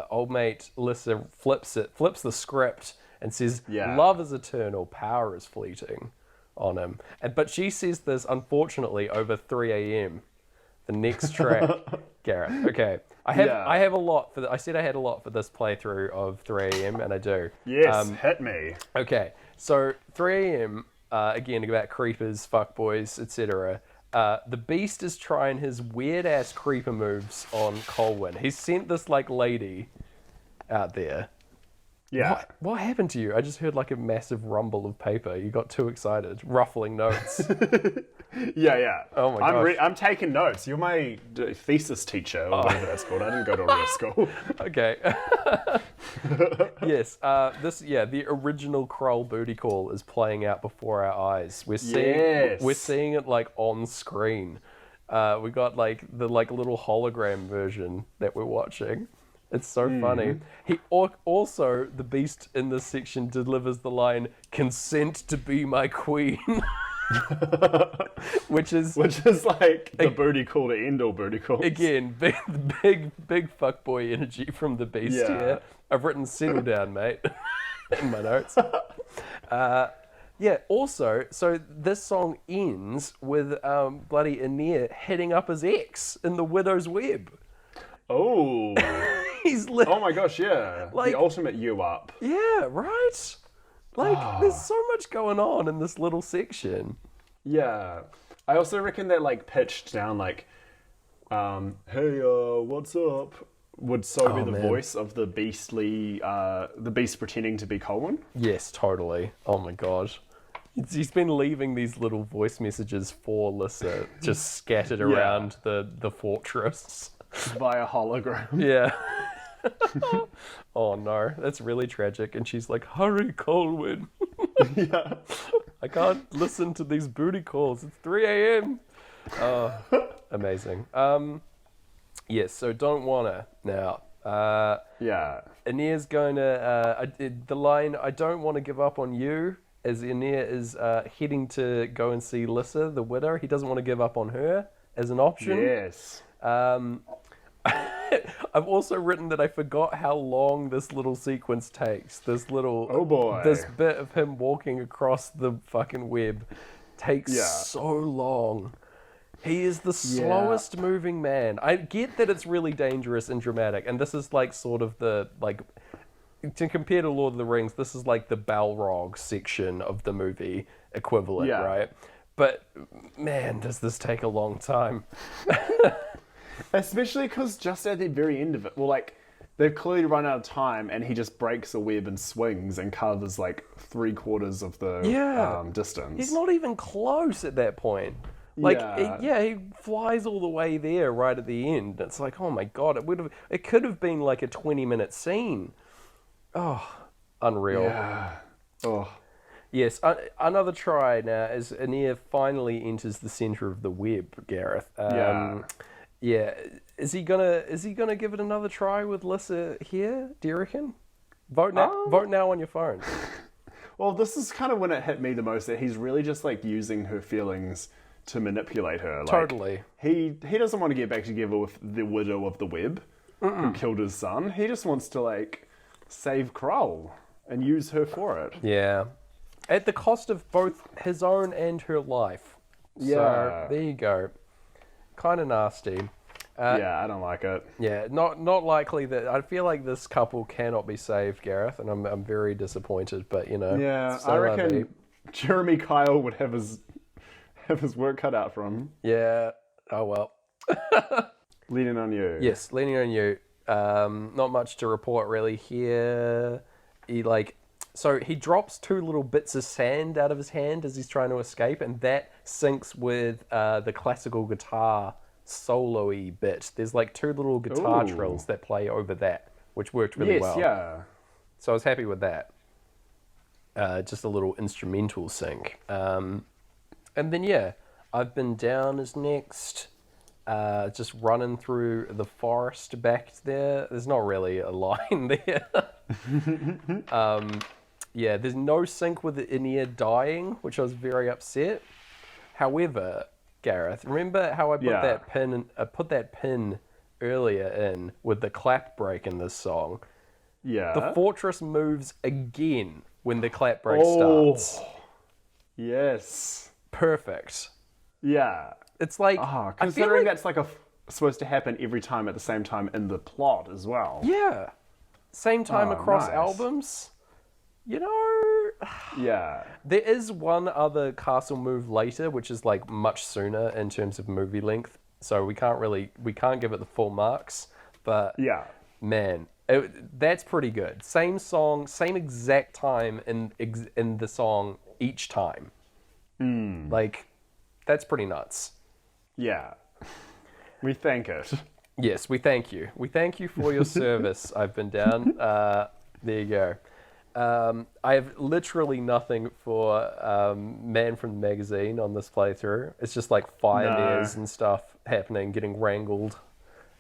old mate Lissa flips the script and says, "Love is eternal, power is fleeting," on him. But she says this, unfortunately, over 3 a.m. The next track, Gareth. Okay, I have a lot for. I said I had a lot for this playthrough of 3 a.m. and I do. Yes, hit me. Okay, so 3 a.m. Again about creepers, fuckboys, etc. The Beast is trying his weird ass creeper moves on Colwyn. He's sent this lady out there. Yeah. What happened to you? I just heard a massive rumble of paper. You got too excited, ruffling notes. Yeah. Oh my gosh. I'm taking notes. You're my thesis teacher, or whatever that's called. I didn't go to a real school. Okay. Yes. The original Krull booty call is playing out before our eyes. We're seeing it on screen. We got the little hologram version that we're watching. It's so funny. He also, the Beast in this section delivers the line, "Consent to be my queen." which is the booty call to end all booty calls. Again, big fuckboy energy from the Beast here. I've written "settle down, mate" in my notes. Also, so this song ends with bloody Aeneas hitting up his ex in the widow's web. Oh. Oh my gosh, yeah. The ultimate you up. Yeah, right? There's so much going on in this little section. Yeah. I also reckon that pitched down hey, what's up? Would be the voice of the beastly, the Beast pretending to be Colwyn. Yes, totally. Oh my god. He's been leaving these little voice messages for Lissa, just scattered around the fortress. Via hologram. Yeah. Oh no, that's really tragic. And she's like, "Hurry, Colwyn." Yeah. I can't listen to these booty calls. It's 3 a.m. Oh, amazing. Yes, so don't wanna now. Aeneas going to the line, "I don't want to give up on you," as Aeneas is heading to go and see Lissa, the widow. He doesn't want to give up on her as an option. Yes. I've also written that I forgot how long this little sequence takes. This little this bit of him walking across the fucking web takes so long. He is the slowest moving man. I get that it's really dangerous and dramatic, and this is sort of the to compare to Lord of the Rings, this is the Balrog section of the movie equivalent, right? But man, does this take a long time. Especially because just at the very end of it, they've clearly run out of time, and he just breaks a web and swings and covers 3/4 of the distance. He's not even close at that point. He flies all the way there right at the end. It's oh my god, it could have been a 20-minute scene. Oh, unreal. Yeah. Oh. Yes, another try now as Aeneas finally enters the center of the web, Gareth. Yeah, is he gonna give it another try with Lissa here? Do you reckon? Vote now. Vote now on your phone. Well, this is kind of when it hit me the most that he's really just using her feelings to manipulate her. Like, Totally. He doesn't want to get back together with the widow of the web who killed his son. He just wants to, like, save Krull and use her for it. Yeah. At the cost of both his own and her life. Yeah. So, there you go. Kind of nasty. Yeah, I don't like it. Yeah, not likely that... I feel like this couple cannot be saved, Gareth, and I'm very disappointed, but, you know... Yeah, so I are reckon they. Jeremy Kyle would have his work cut out for him. Yeah. Oh, well. Leaning on you. Yes, leaning on you. Not much to report, really, here. So he drops 2 little bits of sand out of his hand as he's trying to escape, and that syncs with the classical guitar solo-y bit. There's like 2 little guitar trills that play over that, which worked really well. Yes, yeah. So I was happy with that. Just a little instrumental sync. And then, yeah, I've Been Down is next. Just running through the forest back there. There's not really a line there. Yeah, there's no sync with the in-ear dying, which I was very upset. However, Gareth, remember how I put that pin earlier in with the clap break in this song? Yeah. The fortress moves again when the clap break starts. Yes. Perfect. Yeah. It's like... considering that's like supposed to happen every time at the same time in the plot as well. Yeah. Same time across nice. albums. You know... Yeah. There is one other castle move later, which is like much sooner in terms of movie length. So we can't give it the full marks. But Yeah. man, that's pretty good. Same song, same exact time in the song each time. Like, that's pretty nuts. Yeah. We thank it. Yes, we thank you. We thank you for your service. I've Been Down. There you go. I have literally nothing for Man from the Magazine on this playthrough. It's just like fire mares and stuff happening, getting wrangled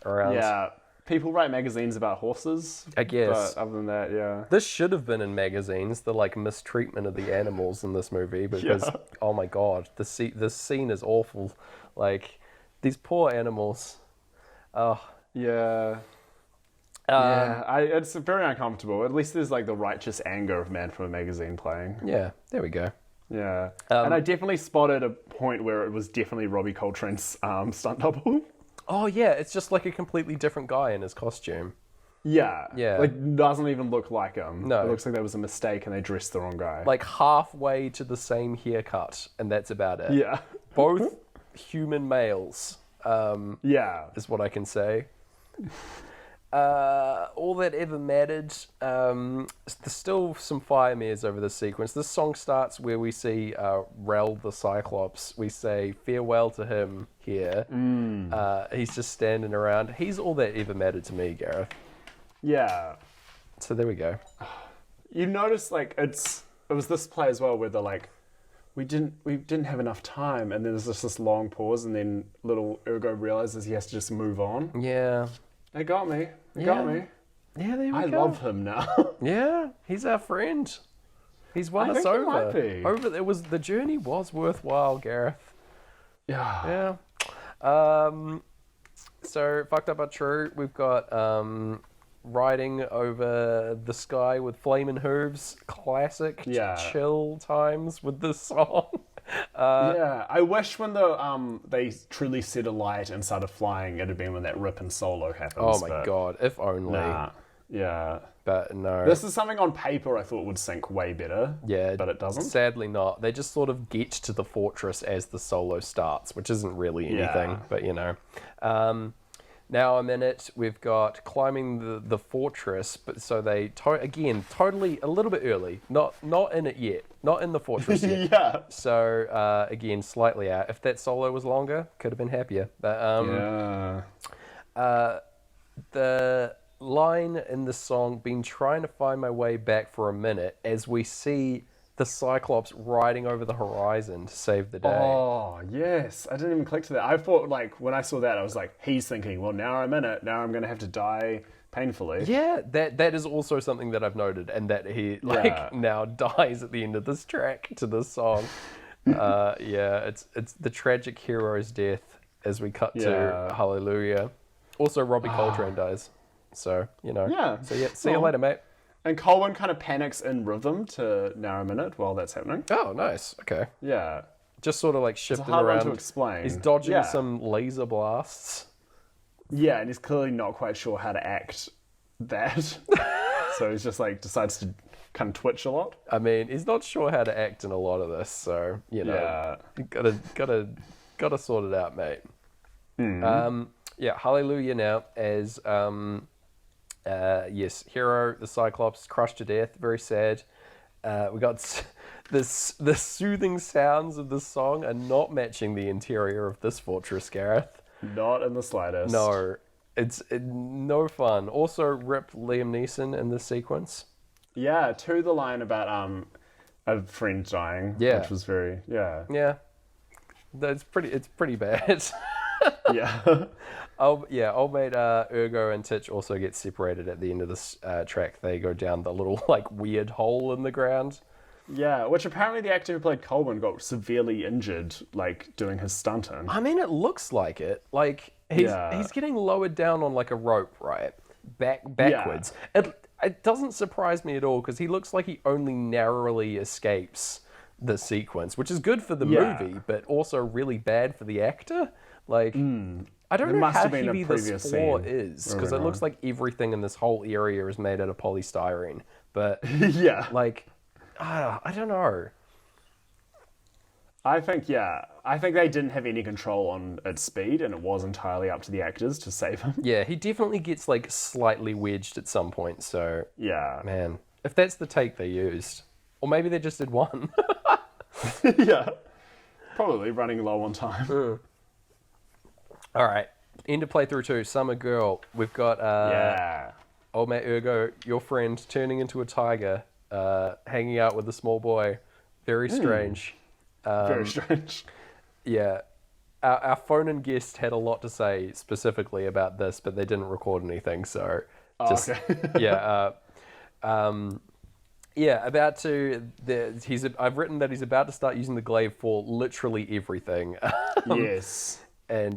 around. Yeah. People write magazines about horses. I guess. But other than that, yeah. This should have been in magazines, the like mistreatment of the animals in this movie, because oh my god, this scene is awful. Like, these poor animals. Oh. Yeah. It's very uncomfortable. At least there's like the righteous anger of Man from a Magazine playing. Yeah, there we go. Yeah. And I definitely spotted a point where it was definitely Robbie Coltrane's stunt double. Oh yeah, it's just like a completely different guy in his costume. Yeah. Yeah. Like, doesn't even look like him. No. It looks like that was a mistake and they dressed the wrong guy. Like halfway to the same haircut, and that's about it. Yeah. Both human males, Yeah. is what I can say. All that ever mattered. There's still some fire mares over this sequence. This song starts where we see Rel the Cyclops. We say farewell to him here. He's just standing around. He's all that ever mattered to me, Gareth. Yeah. So there we go. You notice, like, it was this play as well where they're like, we didn't have enough time, and then there's just this long pause, and then little Ergo realizes he has to just move on. Yeah. They got me. They got me. Yeah, there we I go. love him now. Yeah, he's our friend. He's won I us think he over. might be. The journey was worthwhile, Gareth. Yeah. Yeah. So fucked up but true. We've got riding over the sky with flaming hooves. Classic chill times with this song. Yeah, I wish when they truly set alight and started flying, it had been when that rip and solo happens. Oh my god, if only. Nah, yeah. But no. This is something on paper I thought would sync way better. Yeah, but it doesn't. Sadly not. They just sort of get to the fortress as the solo starts, which isn't really anything, but you know. Now I'm in it. We've got climbing the fortress, but so they totally a little bit early. Not in it yet. Not in the fortress yet. Yeah. So again, slightly out. If that solo was longer, could have been happier. But the line in the song, "Been trying to find my way back for a minute," as we see the Cyclops riding over the horizon to save the day. Oh, yes. I didn't even click to that. I thought, like, when I saw that, I was like, he's thinking, well, now I'm in it. Now I'm going to have to die painfully. Yeah, that is also something that I've noted, and that he, now dies at the end of this track to this song. Yeah, it's the tragic hero's death as we cut to Hallelujah. Also, Robbie Coltrane dies. So, Yeah. So, yeah, see you later, mate. And Colwyn kind of panics in rhythm to Now a Minute while that's happening. Oh, nice. Okay. Yeah. Just sort of like It's a shifting hard one around. to explain. He's dodging Yeah. some laser blasts. Yeah, and he's clearly not quite sure how to act that. So he's just like decides to kind of twitch a lot. I mean, he's not sure how to act in a lot of this, so you gotta sort it out, mate. Yeah, Hallelujah now as yes, Hero the Cyclops crushed to death, very sad. We got the soothing sounds of this song are not matching the interior of this fortress, Gareth. Not in the slightest. No, it's no fun. Also, rip Liam Neeson in this sequence. Yeah, to the line about a friend dying, Yeah. which was very Yeah, it's pretty bad. yeah. Old mate Ergo and Titch also get separated at the end of this track. They go down the little like weird hole in the ground. Yeah, which apparently the actor who played Colwyn got severely injured, like doing his stunt in. I mean, it looks like it. Like he's getting lowered down on like a rope, right? Backwards. Yeah. It doesn't surprise me at all because he looks like he only narrowly escapes the sequence, which is good for the movie, but also really bad for the actor. Like, I don't know how heavy this floor is because it looks like everything in this whole area is made out of polystyrene. But yeah, like, I don't know. I think they didn't have any control on its speed, and it was entirely up to the actors to save him. Yeah, he definitely gets like slightly wedged at some point. So yeah, man, if that's the take they used, or maybe they just did one. Yeah, probably running low on time. All right, end of playthrough 2, Summer Girl. We've got old mate Ergo, your friend, turning into a tiger, hanging out with a small boy. Very strange. Very strange. Yeah. Our phone-in guest had a lot to say specifically about this, but they didn't record anything, so Okay. About to. I've written that he's about to start using the glaive for literally everything. Yes. And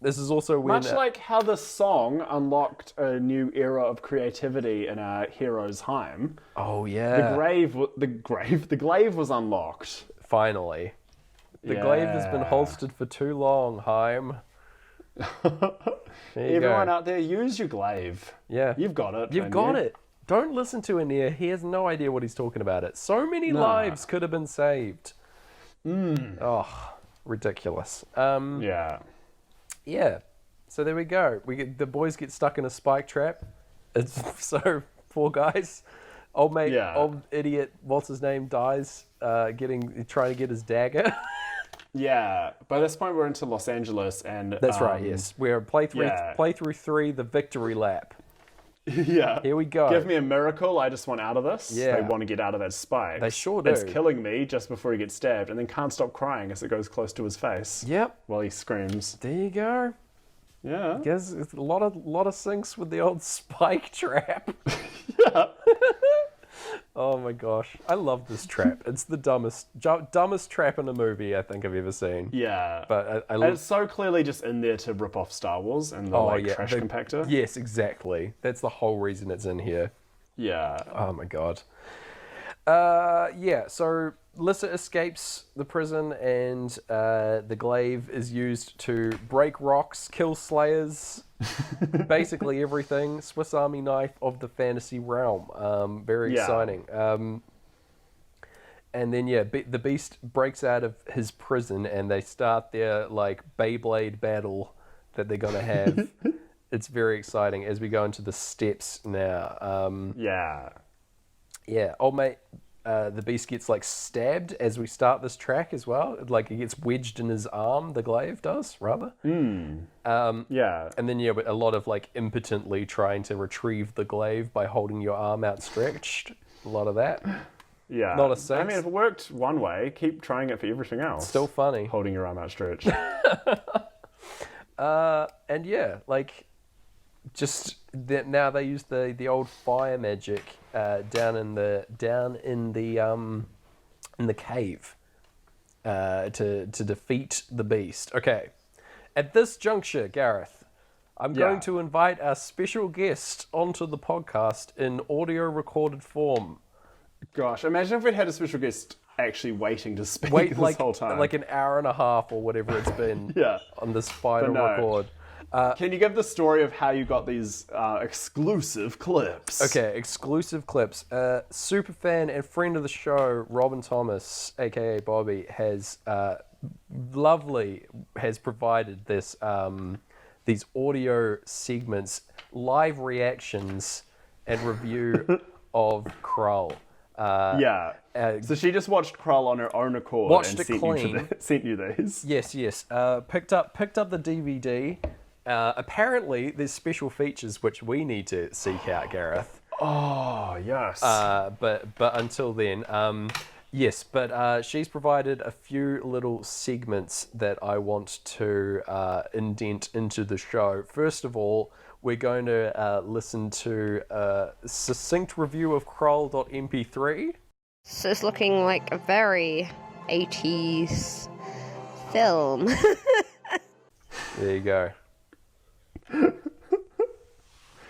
this is also when much like how the song unlocked a new era of creativity in our hero's Haim. Oh yeah. The glaive was unlocked. Finally. The glaive has been holstered for too long, Haim. Everyone out there, use your glaive. Yeah. You've got it. You've got it. Don't listen to Aeneas. He has no idea what he's talking about. It. So many lives could have been saved. Oh, ridiculous. Yeah. So there we go. The boys get stuck in a spike trap. It's so poor guys. Old idiot, what's his name, dies trying to get his dagger. Yeah. By this point, we're into Los Angeles, and that's right. Yes, we're playthrough 3, the victory lap. Yeah. Here we go. Give me a miracle. I just want out of this. Yeah. They want to get out of that spike. They sure do. It's killing me just before he gets stabbed, and then can't stop crying as it goes close to his face. Yep. While he screams. There you go. Yeah. Guess it's a lot of syncs with the old spike trap. Yeah. Oh my gosh, I love this trap. It's the dumbest trap in a movie I think I've ever seen. Yeah. But I love. It's so clearly just in there to rip off Star Wars and the trash compactor. Yes, exactly. That's the whole reason it's in here. Yeah. Oh my god. So Lissa escapes the prison and the glaive is used to break rocks, kill slayers, basically everything. Swiss Army knife of the fantasy realm. Very exciting. And then the beast breaks out of his prison and they start their like Beyblade battle that they're gonna have. It's very exciting as we go into the steps now. Old mate, the beast gets like stabbed as we start this track as well. Like it gets wedged in his arm. The glaive does rather. And then a lot of like impotently trying to retrieve the glaive by holding your arm outstretched. A lot of that. Yeah. Not a six. I mean, if it worked one way, keep trying it for everything else. Still funny. Holding your arm outstretched. Now they use the old fire magic down in the cave. to defeat the beast. Okay. At this juncture, Gareth, I'm going to invite our special guest onto the podcast in audio recorded form. Gosh, imagine if we'd had a special guest actually waiting to speak this whole time. Like an hour and a half or whatever it's been on this final record. Can you give the story of how you got these exclusive clips? Okay, exclusive clips. Super fan and friend of the show, Robyn Thomas, aka Bobby, has provided this these audio segments, live reactions, and review of Krull. So she just watched Krull on her own accord and sent you these. Yes. Picked up the DVD. Apparently, there's special features which we need to seek out, Gareth. Oh, yes. But until then, she's provided a few little segments that I want to indent into the show. First of all, we're going to listen to a succinct review of Krull.mp3. So it's looking like a very 80s film. There you go.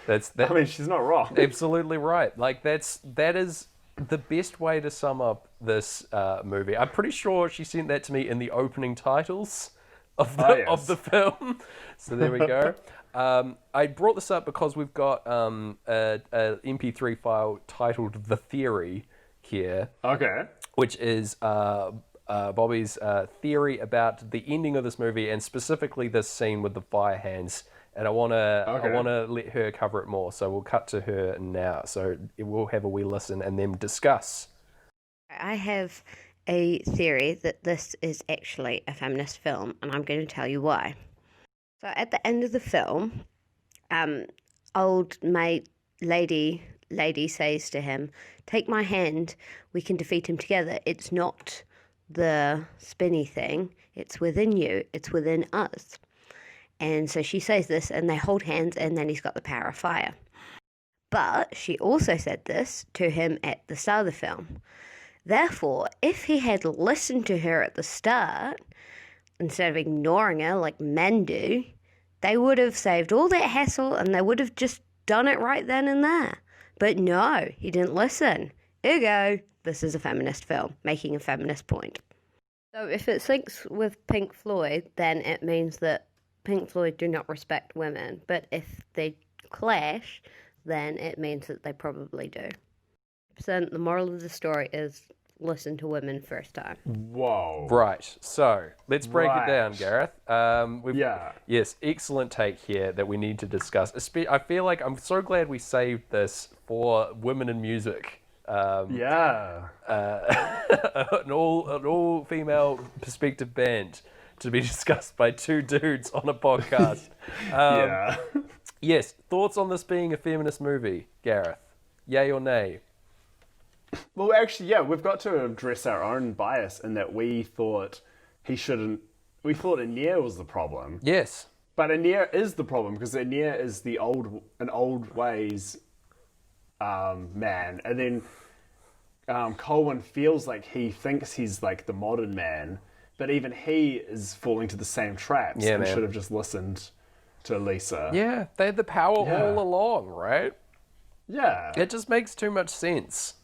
I mean, she's not wrong. Absolutely right. Like that is the best way to sum up this movie. I'm pretty sure she sent that to me in the opening titles of the film. So there we go. I brought this up because we've got a MP3 file titled "The Theory" here. Okay. Which is Bobby's theory about the ending of this movie, and specifically this scene with the fire hands. And I wanna let her cover it more. So we'll cut to her now. So we'll have a wee listen and then discuss. I have a theory that this is actually a feminist film, and I'm going to tell you why. So at the end of the film, old mate lady says to him, "Take my hand, we can defeat him together. It's not the spinny thing, it's within you, it's within us." And so she says this, and they hold hands, and then he's got the power of fire. But she also said this to him at the start of the film. Therefore, if he had listened to her at the start, instead of ignoring her like men do, they would have saved all that hassle, and they would have just done it right then and there. But no, he didn't listen. Ergo, this is a feminist film, making a feminist point. So if it syncs with Pink Floyd, then it means that Pink Floyd do not respect women. But if they clash, then it means that they probably do. So the moral of the story is listen to women first time. Whoa. Right. So let's break it down, Gareth. Yes, excellent take here that we need to discuss. I feel like I'm so glad we saved this for women in music. An all female perspective band to be discussed by two dudes on a podcast. Yes, thoughts on this being a feminist movie, Gareth? Yay or nay? Well, actually, we've got to address our own bias in that we thought Anir was the problem. Yes. But Anir is the problem because Anir is an old ways man. And then Colwyn feels like he thinks he's like the modern man, but even he is falling to the same traps and should have just listened to Lisa. Yeah, they had the power all along, right? Yeah. It just makes too much sense.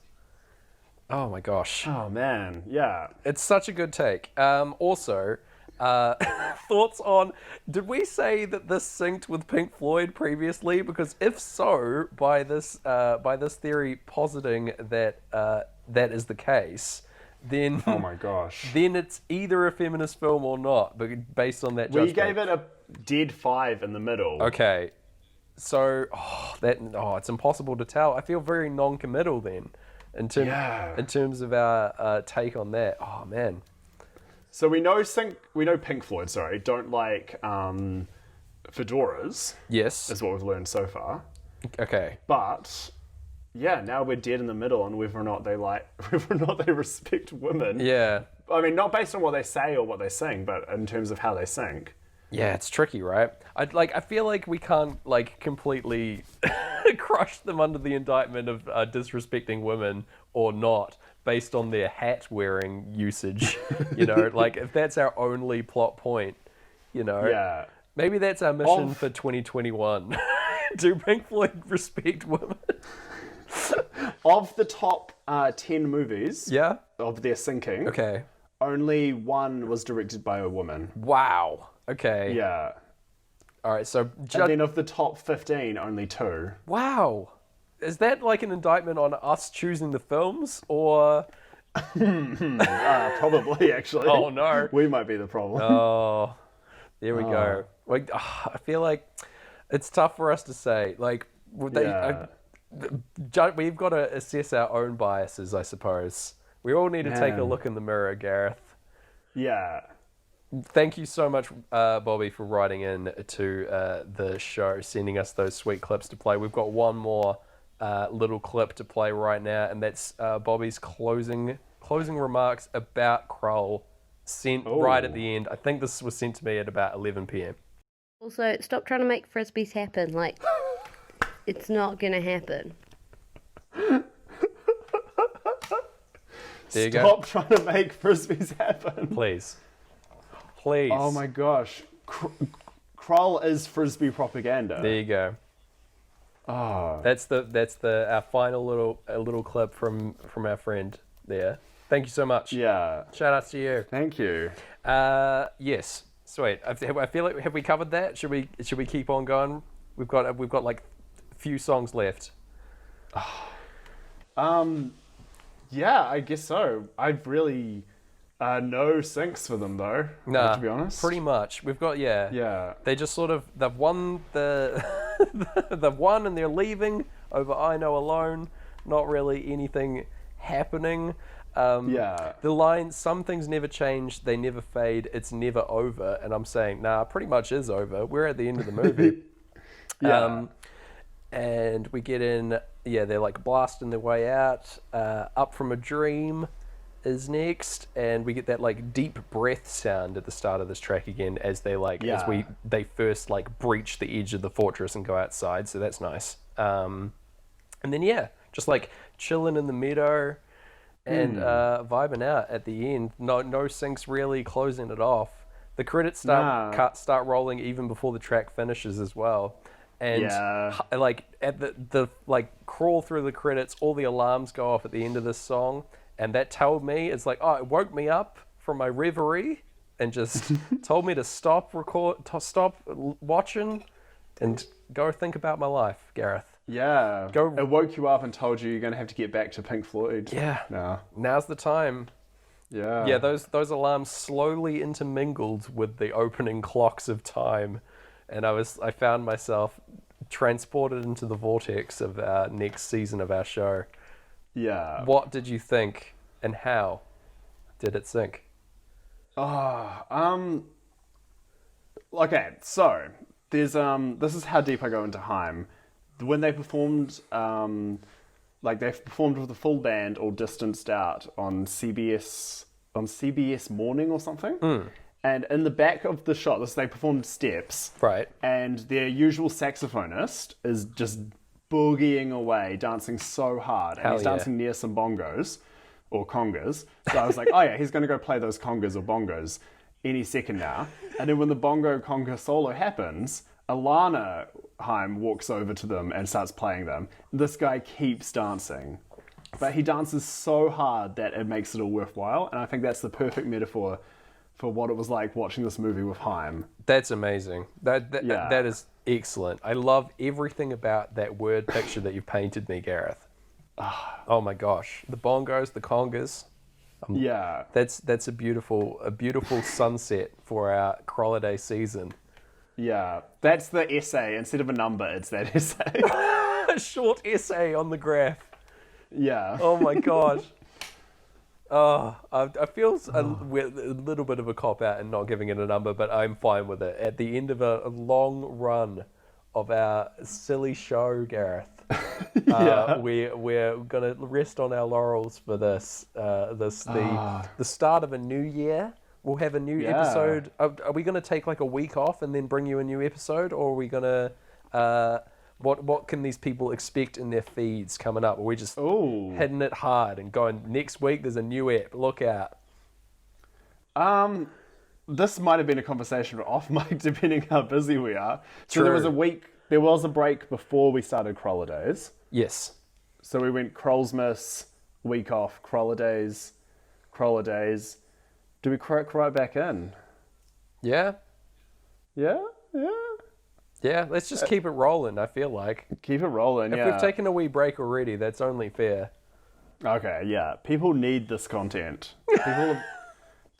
Oh my gosh. Oh man, yeah. It's such a good take. Also, thoughts on, did we say that this synced with Pink Floyd previously? Because if so, by this theory positing that that is the case, then oh my gosh, then it's either a feminist film or not, but based on that judgment. We gave it a dead 5 in the middle. Okay, so it's impossible to tell. I feel very non-committal then. In terms of our take on that. Oh man. So we know Pink Floyd, don't like fedoras. Yes. Is what we've learned so far. Okay. But now we're dead in the middle on whether or not they respect women. Yeah. I mean, not based on what they say or what they sing, but in terms of how they sing. Yeah, it's tricky, right? I feel like we can't completely crush them under the indictment of disrespecting women or not, based on their hat wearing usage. You know, like if that's our only plot point, you know, Yeah. maybe that's our mission for 2021. Do Pink Floyd respect women? Of the top 10 movies Yeah. of their sinking, Okay. only one was directed by a woman. Wow. Okay. Yeah. All right. So, And then of the top 15, only two. wow. Is that like an indictment on us choosing the films, or? Probably, actually. Oh no. We might be the problem. Oh, there we go. Like, I feel like it's tough for us to say. Like, would they? Yeah. We've got to assess our own biases, I suppose. We all need to take a Man. look in the mirror, Gareth. Yeah. Thank you so much, Bobby, for writing in to the show, sending us those sweet clips to play. We've got one more little clip to play right now, and that's Bobby's closing remarks about Krull, sent right at the end. I think this was sent to me at about 11 p.m. Also, stop trying to make frisbees happen. Like, it's not going to happen. There you go. Stop trying to make frisbees happen. Please. Please. Oh my gosh. Krull is frisbee propaganda. There you go. Oh. That's our final little clip from our friend there. Thank you so much. Yeah. Shout outs to you. Thank you. Yes. Sweet. I feel like have we covered that? Should we keep on going? We've got like a few songs left. Yeah, I guess so. I've really no syncs for them though. Nah, to be honest. pretty much. We've got Yeah. They just sort of they've won they've won and they're leaving over I Know Alone. Not really anything happening. Yeah. The line, some things never change, they never fade, it's never over. And I'm saying, nah, pretty much is over. We're at the end of the movie. Yeah. And we get in, they're like blasting their way out. Up From a Dream is next, and we get that like deep breath sound at the start of this track again as they they first like breach the edge of the fortress and go outside. So that's nice. And then just like chilling in the meadow and vibing out at the end. No syncs really closing it off. The credits start rolling even before the track finishes as well. And like at the like crawl through the credits, all the alarms go off at the end of this song, and that told me, it's like, it woke me up from my reverie and just told me to stop watching and go think about my life, Gareth. Yeah. It woke you up and told you you're going to have to get back to Pink Floyd. Yeah. No. Now's the time. Yeah. Yeah, those alarms slowly intermingled with the opening clocks of time, and I found myself transported into the vortex of our next season of our show. Yeah. What did you think, and how did it sync? Okay, so there's this is how deep I go into Haim. When they performed, they performed with a full band, all distanced out on CBS Morning or something. And in the back of the shot, they performed steps. Right. And their usual saxophonist is just boogieing away, dancing so hard. And he's dancing near some bongos or congas. So I was like, oh yeah, he's going to go play those congas or bongos any second now. And then when the bongo conga solo happens, Alana Haim walks over to them and starts playing them. This guy keeps dancing. But he dances so hard that it makes it all worthwhile. And I think that's the perfect metaphor for what it was like watching this movie with Haim. That's amazing. That is excellent. I love everything about that word picture that you painted me, Gareth. Oh my gosh. The bongos, the congas. Yeah. That's a beautiful sunset for our Krulliday season. Yeah. That's the essay. Instead of a number, it's that essay. A short essay on the graph. Yeah. Oh my gosh. I feel a little bit of a cop-out in not giving it a number, but I'm fine with it. At the end of a long run of our silly show, Gareth, we're going to rest on our laurels for this. The start of a new year. We'll have a new episode. Are we going to take like a week off and then bring you a new episode, or are we going to... What can these people expect in their feeds coming up? Are we just Ooh. hitting it hard and going, next week there's a new app, look out? This might have been a conversation off mic, depending how busy we are. So True. there was a break before we started Krullidays. Yes. So we went Krullsmas, week off, Krullidays. Do we crack right back in? Yeah? Yeah? Yeah, let's just keep it rolling, I feel like. Keep it rolling, If we've taken a wee break already, that's only fair. Okay, yeah. People need this content.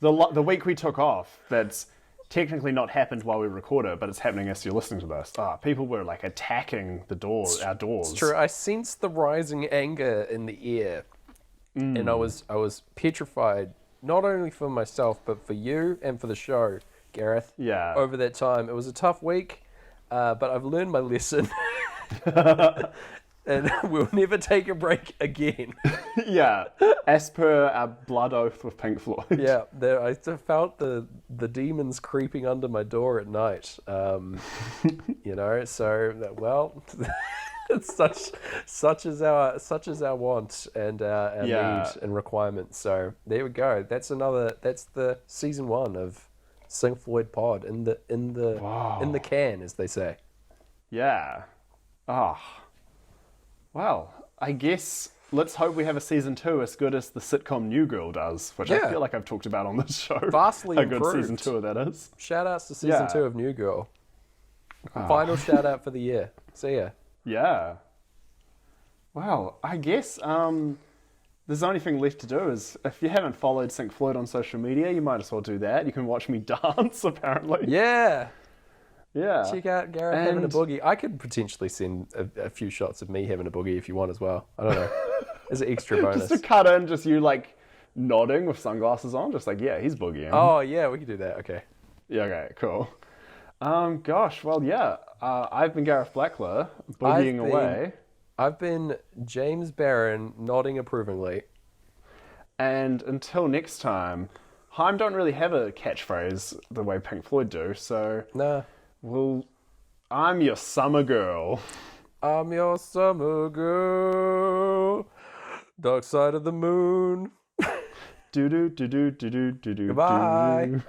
The week we took off, that's technically not happened while we recorded, but it's happening as you're listening to this. People were like attacking our doors. It's true. I sensed the rising anger in the air, and I was petrified, not only for myself but for you and for the show, Gareth. Yeah. Over that time, it was a tough week, but I've learned my lesson, and we'll never take a break again. Yeah, as per our blood oath with Pink Floyd. Yeah, I felt the demons creeping under my door at night. It's such is our want and our need and requirement. So there we go. That's the season 1 of Sing Floyd Pod in the can, as they say. Yeah. Well, I guess let's hope we have a season 2 as good as the sitcom New Girl does, which I feel like I've talked about on this show. Vastly how improved. good season 2 of that is. Shout outs to season 2 of New Girl. Final shout out for the year. See ya. Yeah. Well, I guess there's the only thing left to do is, if you haven't followed Sync Floyd on social media, you might as well do that. You can watch me dance, apparently. Yeah. Yeah. Check out Gareth having a boogie. I could potentially send a few shots of me having a boogie if you want as well. I don't know. As an extra bonus. Just to cut in, just you like nodding with sunglasses on, just like, yeah, he's boogieing. Oh, yeah, we could do that. Okay. Yeah, okay, cool. Gosh, well, yeah. I've been Gareth Blackler, boogieing away. I've been James Barron, nodding approvingly. And until next time, Haim don't really have a catchphrase the way Pink Floyd do, so... Nah. Well, I'm your summer girl. I'm your summer girl. Dark side of the moon. Do do do do do do do do. Goodbye.